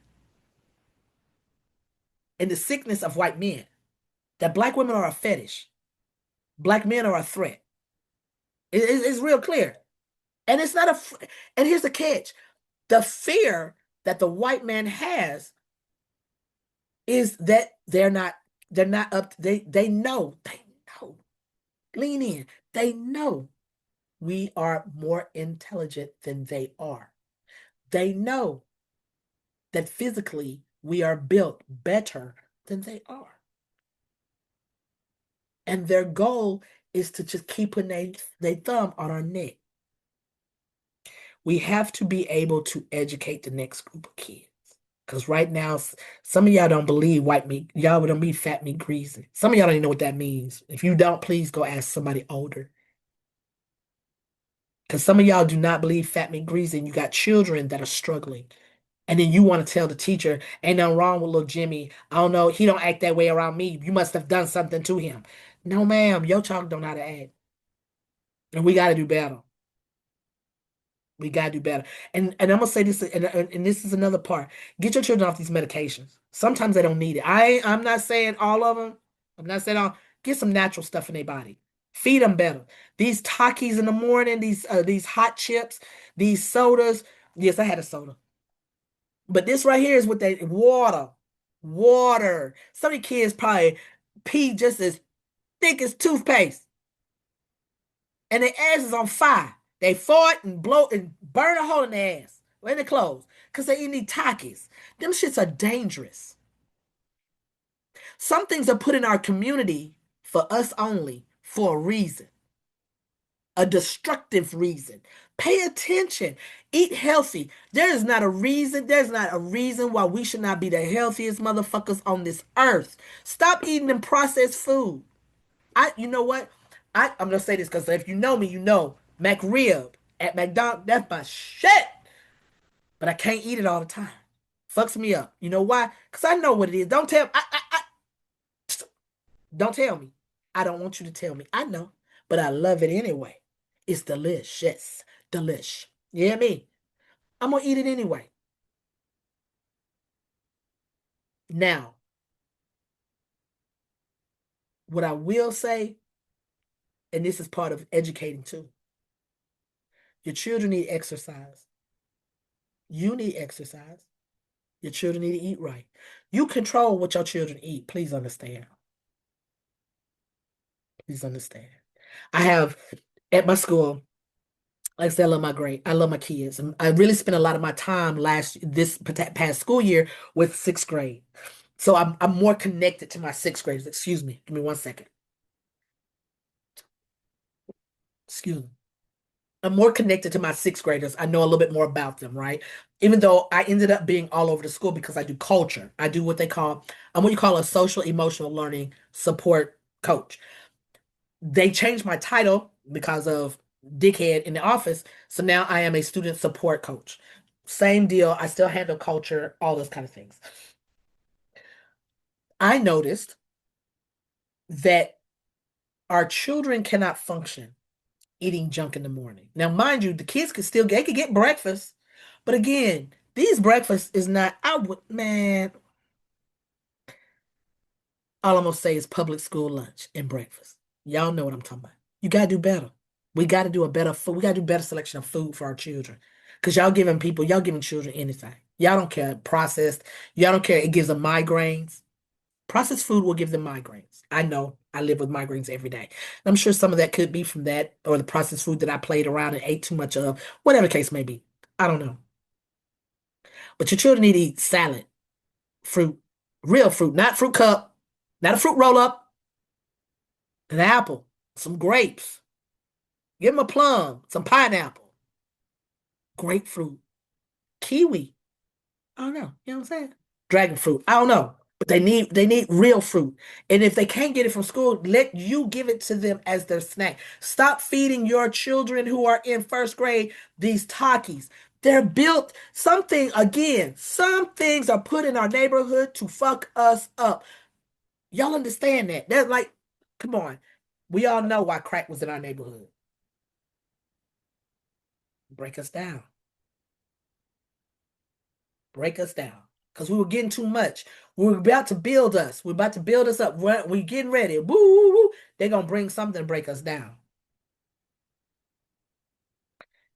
and the sickness of white men. That black women are a fetish. Black men are a threat. It's real clear. And it's not and here's the catch. The fear that the white man has is that they're not up to, they know. Lean in. They know we are more intelligent than they are. They know that physically we are built better than they are. And their goal is to just keep putting their thumb on our neck. We have to be able to educate the next group of kids. Because right now, some of y'all don't believe white meat. Y'all don't be fat meat greasy. Some of y'all don't even know what that means. If you don't, please go ask somebody older. Because some of y'all do not believe fat meat greasy, and you got children that are struggling. And then you want to tell the teacher, ain't nothing wrong with little Jimmy. I don't know. He don't act that way around me. You must have done something to him. No, ma'am. Your child don't know how to act. And we got to do better. We got to do better. And I'm going to say this, and this is another part. Get your children off these medications. Sometimes they don't need it. I'm not saying all of them. I'm not saying all. Get some natural stuff in their body. Feed them better. These Takis in the morning, these hot chips, these sodas. Yes, I had a soda. But this right here is what they water. Water. Some of the kids probably pee just as thick as toothpaste. And their ass is on fire. They fart and blow and burn a hole in their ass or in their clothes. Because they eat these Takis. Them shits are dangerous. Some things are put in our community for us only for a reason. A destructive reason. Pay attention. Eat healthy. There's not a reason why we should not be the healthiest motherfuckers on this earth. Stop eating them processed food. You know what? I'm gonna say this because if you know me, you know McRib at McDonald's, that's my shit. But I can't eat it all the time. Fucks me up. You know why? Because I know what it is. Don't tell me. I don't want you to tell me. I know. But I love it anyway. It's delicious. Delish. You hear me? I'm gonna eat it anyway. Now, what I will say, and this is part of educating too, your children need exercise. You need exercise. Your children need to eat right. You control what your children eat. Please understand. Please understand. I have at my school, like I said, I love my kids. And I really spent a lot of my time this past school year with sixth grade. So I'm more connected to my sixth graders. Excuse me. Give me 1 second. Excuse me. I'm more connected to my sixth graders. I know a little bit more about them, right? Even though I ended up being all over the school because I do culture. I do I'm what you call a social emotional learning support coach. They changed my title because of dickhead in the office. So now I am a student support coach. Same deal. I still handle culture, all those kind of things. I noticed that our children cannot function eating junk in the morning. Now, mind you, the kids they could get breakfast, but again, these breakfast is not. Man, all I'm gonna say is public school lunch and breakfast. Y'all know what I'm talking about. You gotta do better. We gotta do a better food. We gotta do better selection of food for our children. Cause y'all giving children anything. Y'all don't care processed. Y'all don't care. It gives them migraines. Processed food will give them migraines. I know. I live with migraines every day. And I'm sure some of that could be from that or the processed food that I played around and ate too much of, whatever the case may be. I don't know. But your children need to eat salad, fruit, real fruit, not fruit cup, not a fruit roll up, an apple, some grapes. Give them a plum, some pineapple, grapefruit, kiwi. I don't know. You know what I'm saying? Dragon fruit. I don't know. But they need real fruit. And if they can't get it from school, let you give it to them as their snack. Stop feeding your children who are in first grade these Takis. They're built something again. Some things are put in our neighborhood to fuck us up. Y'all understand that? They're like, come on. We all know why crack was in our neighborhood. Break us down. Break us down. Because we were getting too much. We were about to build us. We're about to build us up. We're getting ready. Woo, woo, woo. They're gonna bring something to break us down.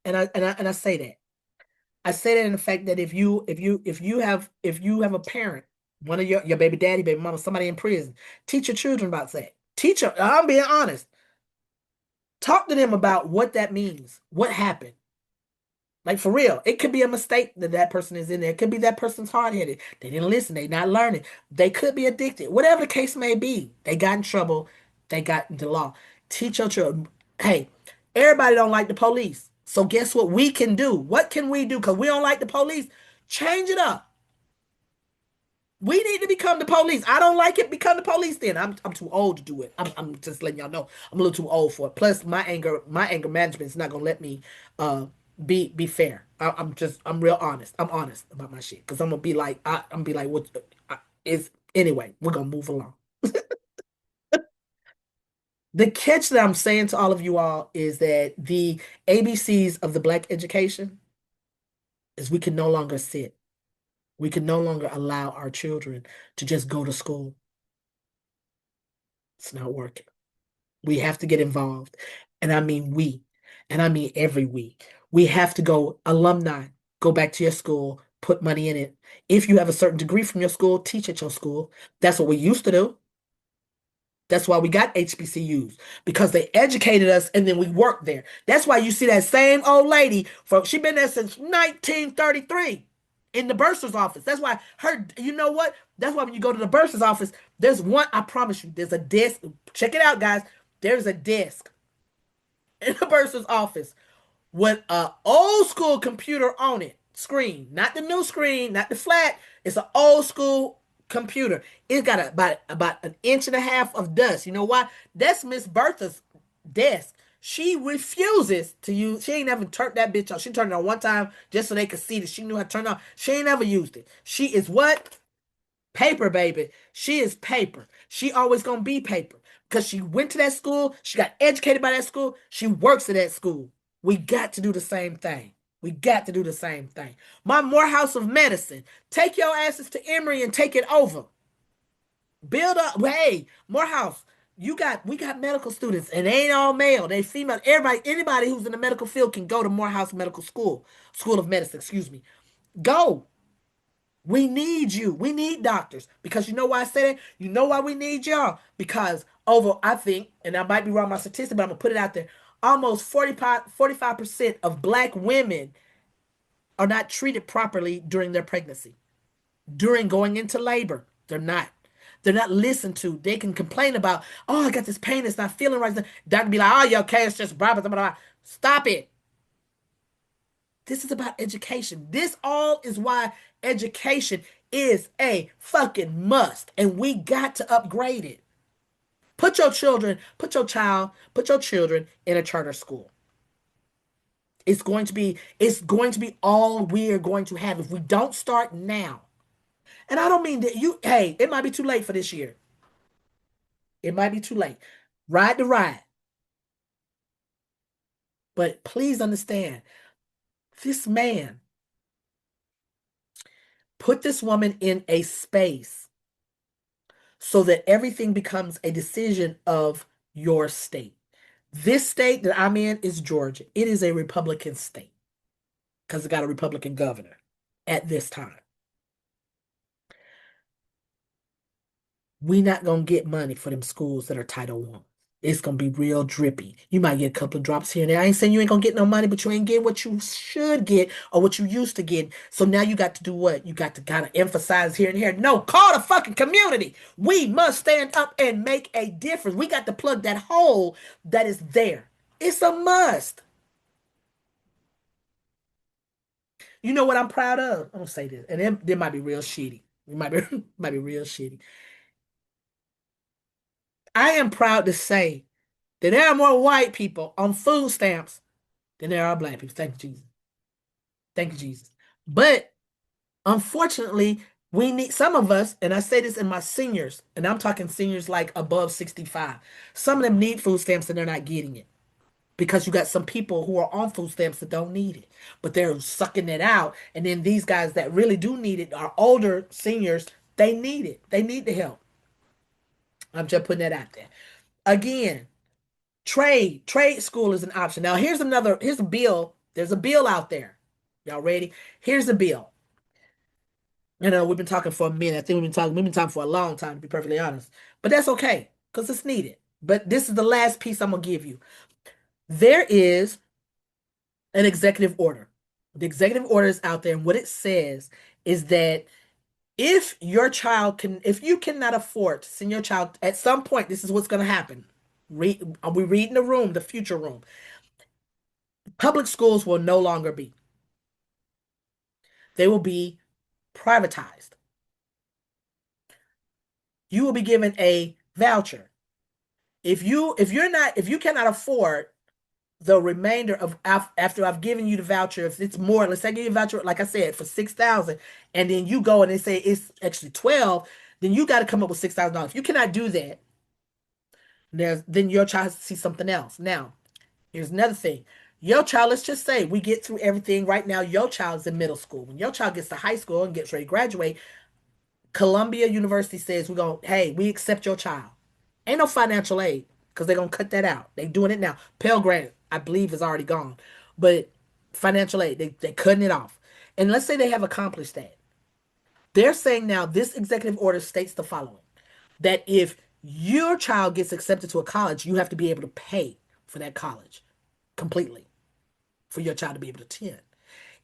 And I say that. I say that in the fact that if you have a parent, one of your baby daddy, baby mama, somebody in prison, teach your children about that. Teach them. I'm being honest. Talk to them about what that means. What happened? Like for real, it could be a mistake that that person is in there. It could be that person's hard headed. They didn't listen. They not learning. They could be addicted. Whatever the case may be, they got in trouble. They got into law. Teach your children. Hey, everybody don't like the police. So guess what we can do? What can we do? Because we don't like the police. Change it up. We need to become the police. I don't like it. Become the police. Then I'm too old to do it. I'm just letting y'all know. I'm a little too old for it. Plus, my anger management is not gonna let me uh be fair. I'm real honest. I'm honest about my shit because I'm gonna be like I'm gonna be like what is anyway. We're gonna move along. The catch that I'm saying to all of you all is that the ABCs of the black education is we can no longer sit. We can no longer allow our children to just go to school. It's not working. We have to get involved. And I mean we. And I mean every week. We have to go alumni, go back to your school, put money in it. If you have a certain degree from your school, teach at your school. That's what we used to do. That's why we got HBCUs because they educated us and then we worked there. That's why you see that same old lady from she been there since 1933 in the bursar's office. That's why her you know what? That's why when you go to the bursar's office, there's one I promise you, there's a desk. Check it out, guys. There's a desk in the bursar's office with a old school computer on it, screen, not the new screen, not the flat. It's an old school computer. It's got about an inch and a half of dust. You know why? That's Miss Bertha's desk. She refuses to use. She ain't never turned that bitch on. She turned it on one time just so they could see that she knew how to turn it on. She ain't never used it. She is what? Paper, baby. She is paper. She always gonna be paper because she went to that school. She got educated by that school. She works at that school. We got to do the same thing. We got to do the same thing. My Morehouse of Medicine. Take your asses to Emory and take it over. Build up. Hey, Morehouse. We got medical students and they ain't all male. They female. Anybody who's in the medical field can go to Morehouse Medical School. School of Medicine, excuse me. Go. We need you. We need doctors. Because you know why I say that? You know why we need y'all? Because I think, and I might be wrong on my statistic, but I'm going to put it out there. Almost 45% of black women are not treated properly during their pregnancy. During going into labor, they're not. They're not listened to. They can complain about, oh, I got this pain. It's not feeling right. Doctor be like, oh, your okay, it's just blah, blah, blah, blah. Stop it. This is about education. This all is why education is a fucking must. And we got to upgrade it. Put your children in a charter school. It's going to be all we're going to have if we don't start now. And I don't mean that hey, it might be too late for this year. It might be too late. Ride the ride. But please understand, this man put this woman in a space so that everything becomes a decision of your state. This state that I'm in is Georgia. It is a Republican state because it got a Republican governor at this time. We not gonna get money for them schools that are Title One. It's gonna be real drippy. You might get a couple of drops here and there. I ain't saying you ain't gonna get no money, but you ain't getting what you should get or what you used to get. So now you got to do what? You got to kind of emphasize here and here. No, call the fucking community. We must stand up and make a difference. We got to plug that hole that is there. It's a must. You know what I'm proud of? I'm gonna say this, and it might be real shitty. It might be might be real shitty. I am proud to say that there are more white people on food stamps than there are black people. Thank you, Jesus. Thank you, Jesus. But unfortunately, we need some of us, and I say this in my seniors, and I'm talking seniors like above 65. Some of them need food stamps and they're not getting it because you got some people who are on food stamps that don't need it, but they're sucking it out. And then these guys that really do need it are older seniors. They need it. They need the help. I'm just putting that out there. Again, trade school is an option. Now here's a bill. There's a bill out there. Y'all ready? Here's the bill. You know, we've been talking for a minute. I think we've been talking for a long time, to be perfectly honest. But that's okay, because it's needed. But this is the last piece I'm gonna give you. There is an executive order. The executive order is out there, and what it says is that if you cannot afford to send your child at some point, this is what's gonna happen. Are we reading the room, the future room? Public schools will no longer be. They will be privatized. You will be given a voucher. If you cannot afford the remainder of after I've given you the voucher, if it's more, let's say I give you a voucher, like I said, for 6,000, and then you go and they say it's actually 12, then you got to come up with $6,000. If you cannot do that, then your child has to see something else. Now, here's another thing. Your child, let's just say we get through everything right now. Your child's in middle school. When your child gets to high school and gets ready to graduate, Columbia University says hey, we accept your child. Ain't no financial aid because they're gonna cut that out. They doing it now. Pell Grant, I believe, is already gone. But financial aid, they're cutting it off. And let's say they have accomplished that. They're saying now this executive order states the following: that if your child gets accepted to a college, you have to be able to pay for that college completely for your child to be able to attend.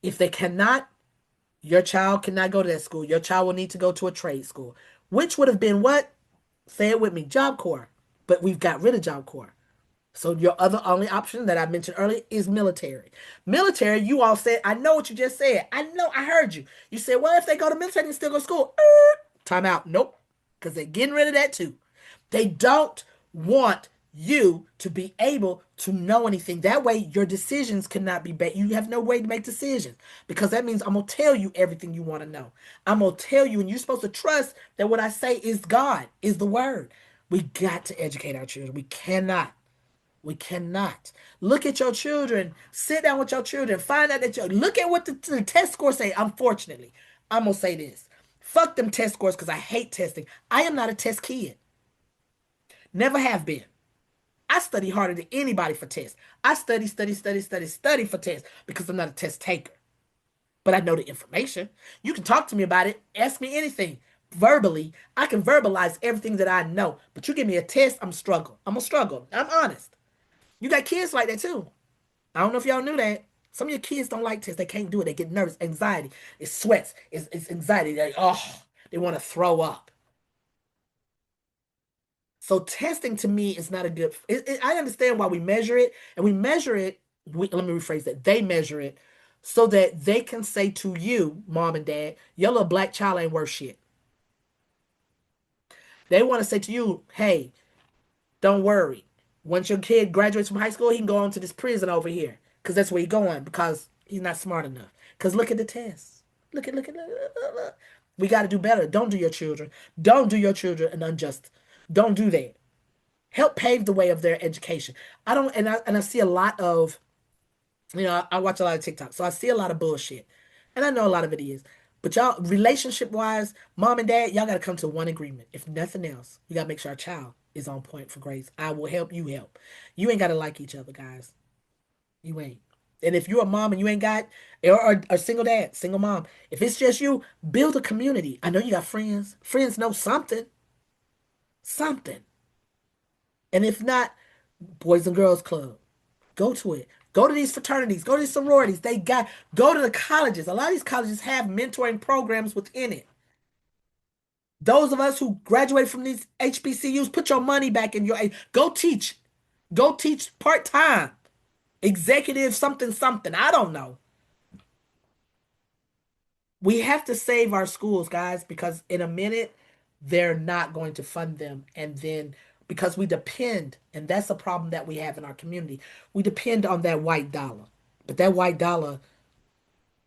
If they cannot, your child cannot go to that school. Your child will need to go to a trade school, which would have been what? Say it with me, Job Corps. But we've got rid of Job Corps. So your other only option that I mentioned earlier is military. Military, you all said, I know what you just said. I know, I heard you. You said, well, if they go to military, they still go to school. Time out. Nope. Because they're getting rid of that too. They don't want you to be able to know anything. That way, your decisions cannot be made. You have no way to make decisions because that means I'm going to tell you everything you want to know. I'm going to tell you, and you're supposed to trust that what I say is God, is the word. We got to educate our children. We cannot. We cannot. Look at your children. Sit down with your children. Find out that look at what the test scores say. Unfortunately, I'm going to say this. Fuck them test scores because I hate testing. I am not a test kid. Never have been. I study harder than anybody for tests. I study for tests because I'm not a test taker. But I know the information. You can talk to me about it. Ask me anything. Verbally, I can verbalize everything that I know. But you give me a test, I'm struggle. I'm gonna struggle. I'm honest. You got kids like that too. I don't know if y'all knew that. Some of your kids don't like tests. They can't do it. They get nervous, anxiety. It's sweats. It's anxiety. They want to throw up. So testing to me is not a good. I understand why we measure it, and we measure it. Let me rephrase that. They measure it so that they can say to you, mom and dad, your little black child ain't worth shit. They want to say to you, hey, don't worry. Once your kid graduates from high school, he can go on to this prison over here because that's where he's going because he's not smart enough. Because look at the tests. Look. We got to do better. Don't do your children. Don't do your children an unjust. Don't do that. Help pave the way of their education. I don't, and I see a lot of, I watch a lot of TikTok, so I see a lot of bullshit, and I know a lot of it is. But y'all, relationship wise, mom and dad, y'all got to come to one agreement. If nothing else, you got to make sure our child is on point for grades. I will help you help. You ain't got to like each other, guys. You ain't. And if you're a mom and you ain't got, or a single dad, single mom, if it's just you, build a community. I know you got friends. Friends know something, something. And if not, Boys and Girls Club. Go to it. Go to these fraternities. Go to these sororities. Go to the colleges. A lot of these colleges have mentoring programs within it. Those of us who graduate from these HBCUs, put your money back in your. Go teach. Go teach part time. Executive something something. I don't know. We have to save our schools, guys, because in a minute they're not going to fund them. And then because we depend, and that's a problem that we have in our community, we depend on that white dollar. But that white dollar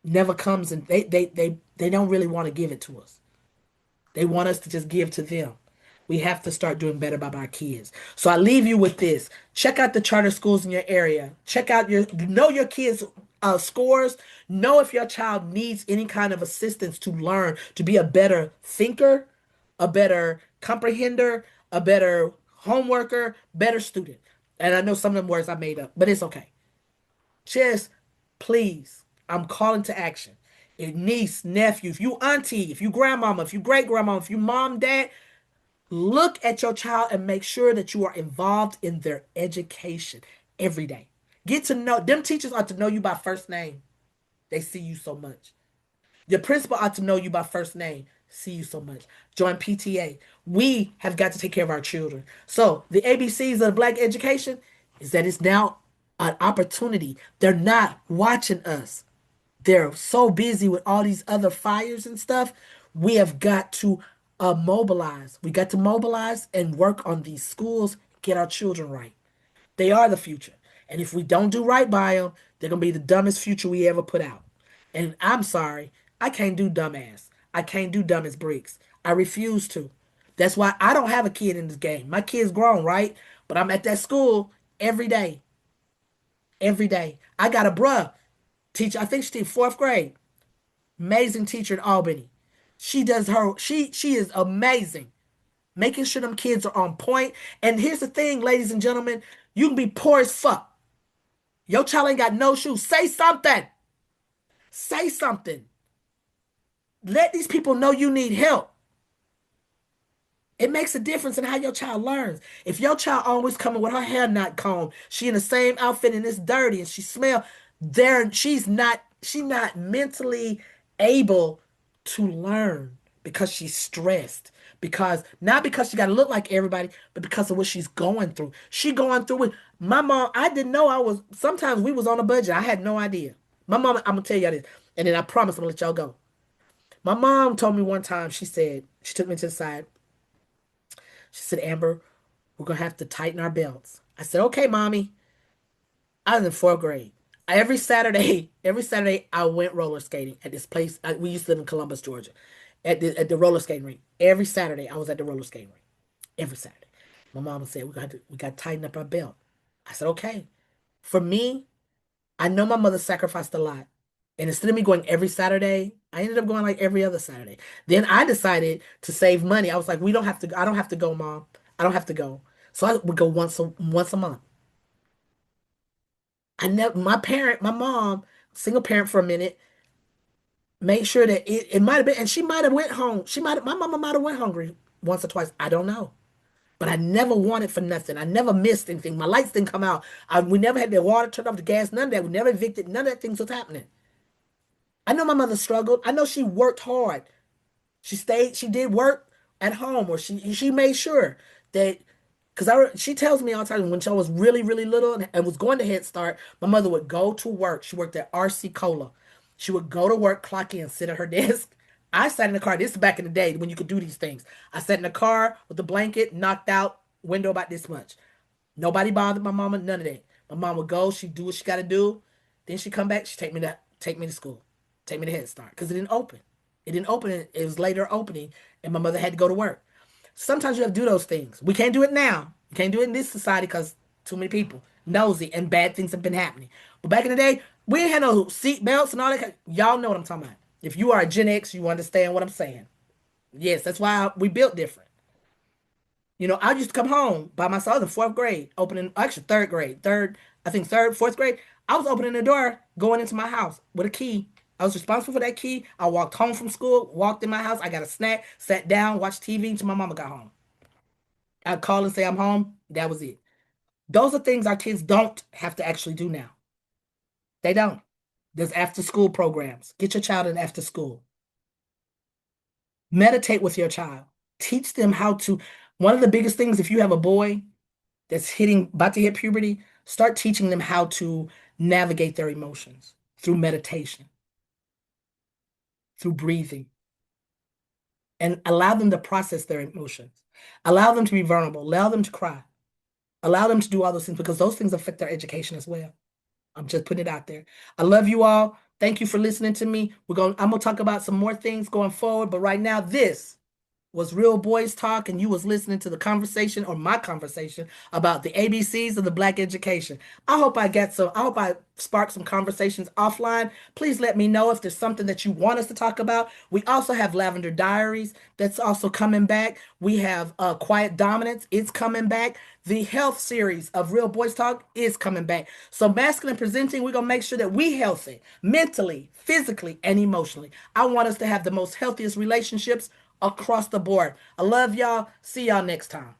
never comes and they don't really want to give it to us. They want us to just give to them. We have to start doing better by our kids. So I leave you with this. Check out the charter schools in your area. Check out know your kids' scores. Know if your child needs any kind of assistance to learn to be a better thinker, a better comprehender, a better homeworker, better student. And I know some of them words I made up, but it's okay. Just please, I'm calling to action. If niece, nephew, if you auntie, if you grandmama, if you great grandmama, if you mom, dad, look at your child and make sure that you are involved in their education every day. Get to know them. Teachers ought to know you by first name. They see you so much. Your principal ought to know you by first name. See you so much. Join PTA. We have got to take care of our children. So the ABCs of black education is that it's now an opportunity. They're not watching us. They're so busy with all these other fires and stuff. We have got to mobilize. We got to mobilize and work on these schools, get our children right. They are the future. And if we don't do right by them, they're going to be the dumbest future we ever put out. And I'm sorry, I can't do dumbass. I can't do dumb as bricks. I refuse to. That's why I don't have a kid in this game. My kid's grown, right? But I'm at that school every day. Every day. I got a bruh teacher. I think she's in fourth grade. Amazing teacher in Albany. She is amazing. Making sure them kids are on point. And here's the thing, ladies and gentlemen, you can be poor as fuck. Your child ain't got no shoes. Say something. Say something. Let these people know you need help. It makes a difference in how your child learns. If your child always coming with her hair not combed, she in the same outfit and it's dirty and she smell, there she's not mentally able to learn because she's stressed. Because not because she got to look like everybody, but because of what she's going through. She going through it. My mom, I didn't know I was. Sometimes we was on a budget. I had no idea. My mom, I'm gonna tell y'all this, and then I promise I'm gonna let y'all go. My mom told me one time. She said she took me to the side. She said, Amber, we're gonna have to tighten our belts. I said, okay, mommy. I was in fourth grade. Every Saturday, I went roller skating at this place. We used to live in Columbus, Georgia, at the roller skating rink. Every Saturday, I was at the roller skating rink. Every Saturday, my mama said we got to tighten up our belt. I said okay. For me, I know my mother sacrificed a lot, and instead of me going every Saturday, I ended up going like every other Saturday. Then I decided to save money. I was like, we don't have to. I don't have to go, mom. I don't have to go. So I would go once a month. I never, my mom, single parent for a minute, made sure that it might have been, and she might have went home. My mama might have went hungry once or twice. I don't know. But I never wanted for nothing. I never missed anything. My lights didn't come out. We never had the water turned off, the gas, none of that. We never evicted. None of that things was happening. I know my mother struggled. I know she worked hard. She did work at home, or she made sure that because she tells me all the time when she was really, really little and was going to Head Start, my mother would go to work. She worked at RC Cola. She would go to work, clock in, sit at her desk. I sat in the car. This is back in the day when you could do these things. I sat in the car with the blanket, knocked out, window about this much. Nobody bothered my mama, none of that. My mom would go, she'd do what she gotta do. Then she'd come back, she'd take me to school. Take me to Head Start. Because it didn't open. It didn't open. It was later opening, and my mother had to go to work. Sometimes you have to do those things. We can't do it now. We can't do it in this society because too many people nosy and bad things have been happening. But back in the day, we ain't had no seat belts and all that. Y'all know what I'm talking about. If you are a Gen X, you understand what I'm saying. Yes, that's why we built different. I used to come home by myself in fourth grade, opening, actually third grade, I think fourth grade. I was opening the door, going into my house with a key. I was responsible for that key. I walked home from school, walked in my house. I got a snack, sat down, watched TV until my mama got home. I'd call and say I'm home. That was it. Those are things our kids don't have to actually do now. They don't. There's after school programs. Get your child in after school. Meditate with your child. Teach them how to. One of the biggest things, if you have a boy that's about to hit puberty, start teaching them how to navigate their emotions through meditation, through breathing, and allow them to process their emotions. Allow them to be vulnerable. Allow them to cry. Allow them to do all those things because those things affect their education as well. I'm just putting it out there. I love you all. Thank you for listening to me. I'm gonna talk about some more things going forward, but right now, this was Real Boys Talk, and you was listening to the conversation or my conversation about the ABCs of the Black education. I hope I sparked some conversations offline. Please let me know if there's something that you want us to talk about. We also have Lavender Diaries that's also coming back. We have Quiet Dominance, it's coming back. The health series of Real Boys Talk is coming back. So masculine presenting, we're gonna make sure that we healthy mentally, physically, and emotionally. I want us to have the most healthiest relationships across the board. I love y'all. See y'all next time.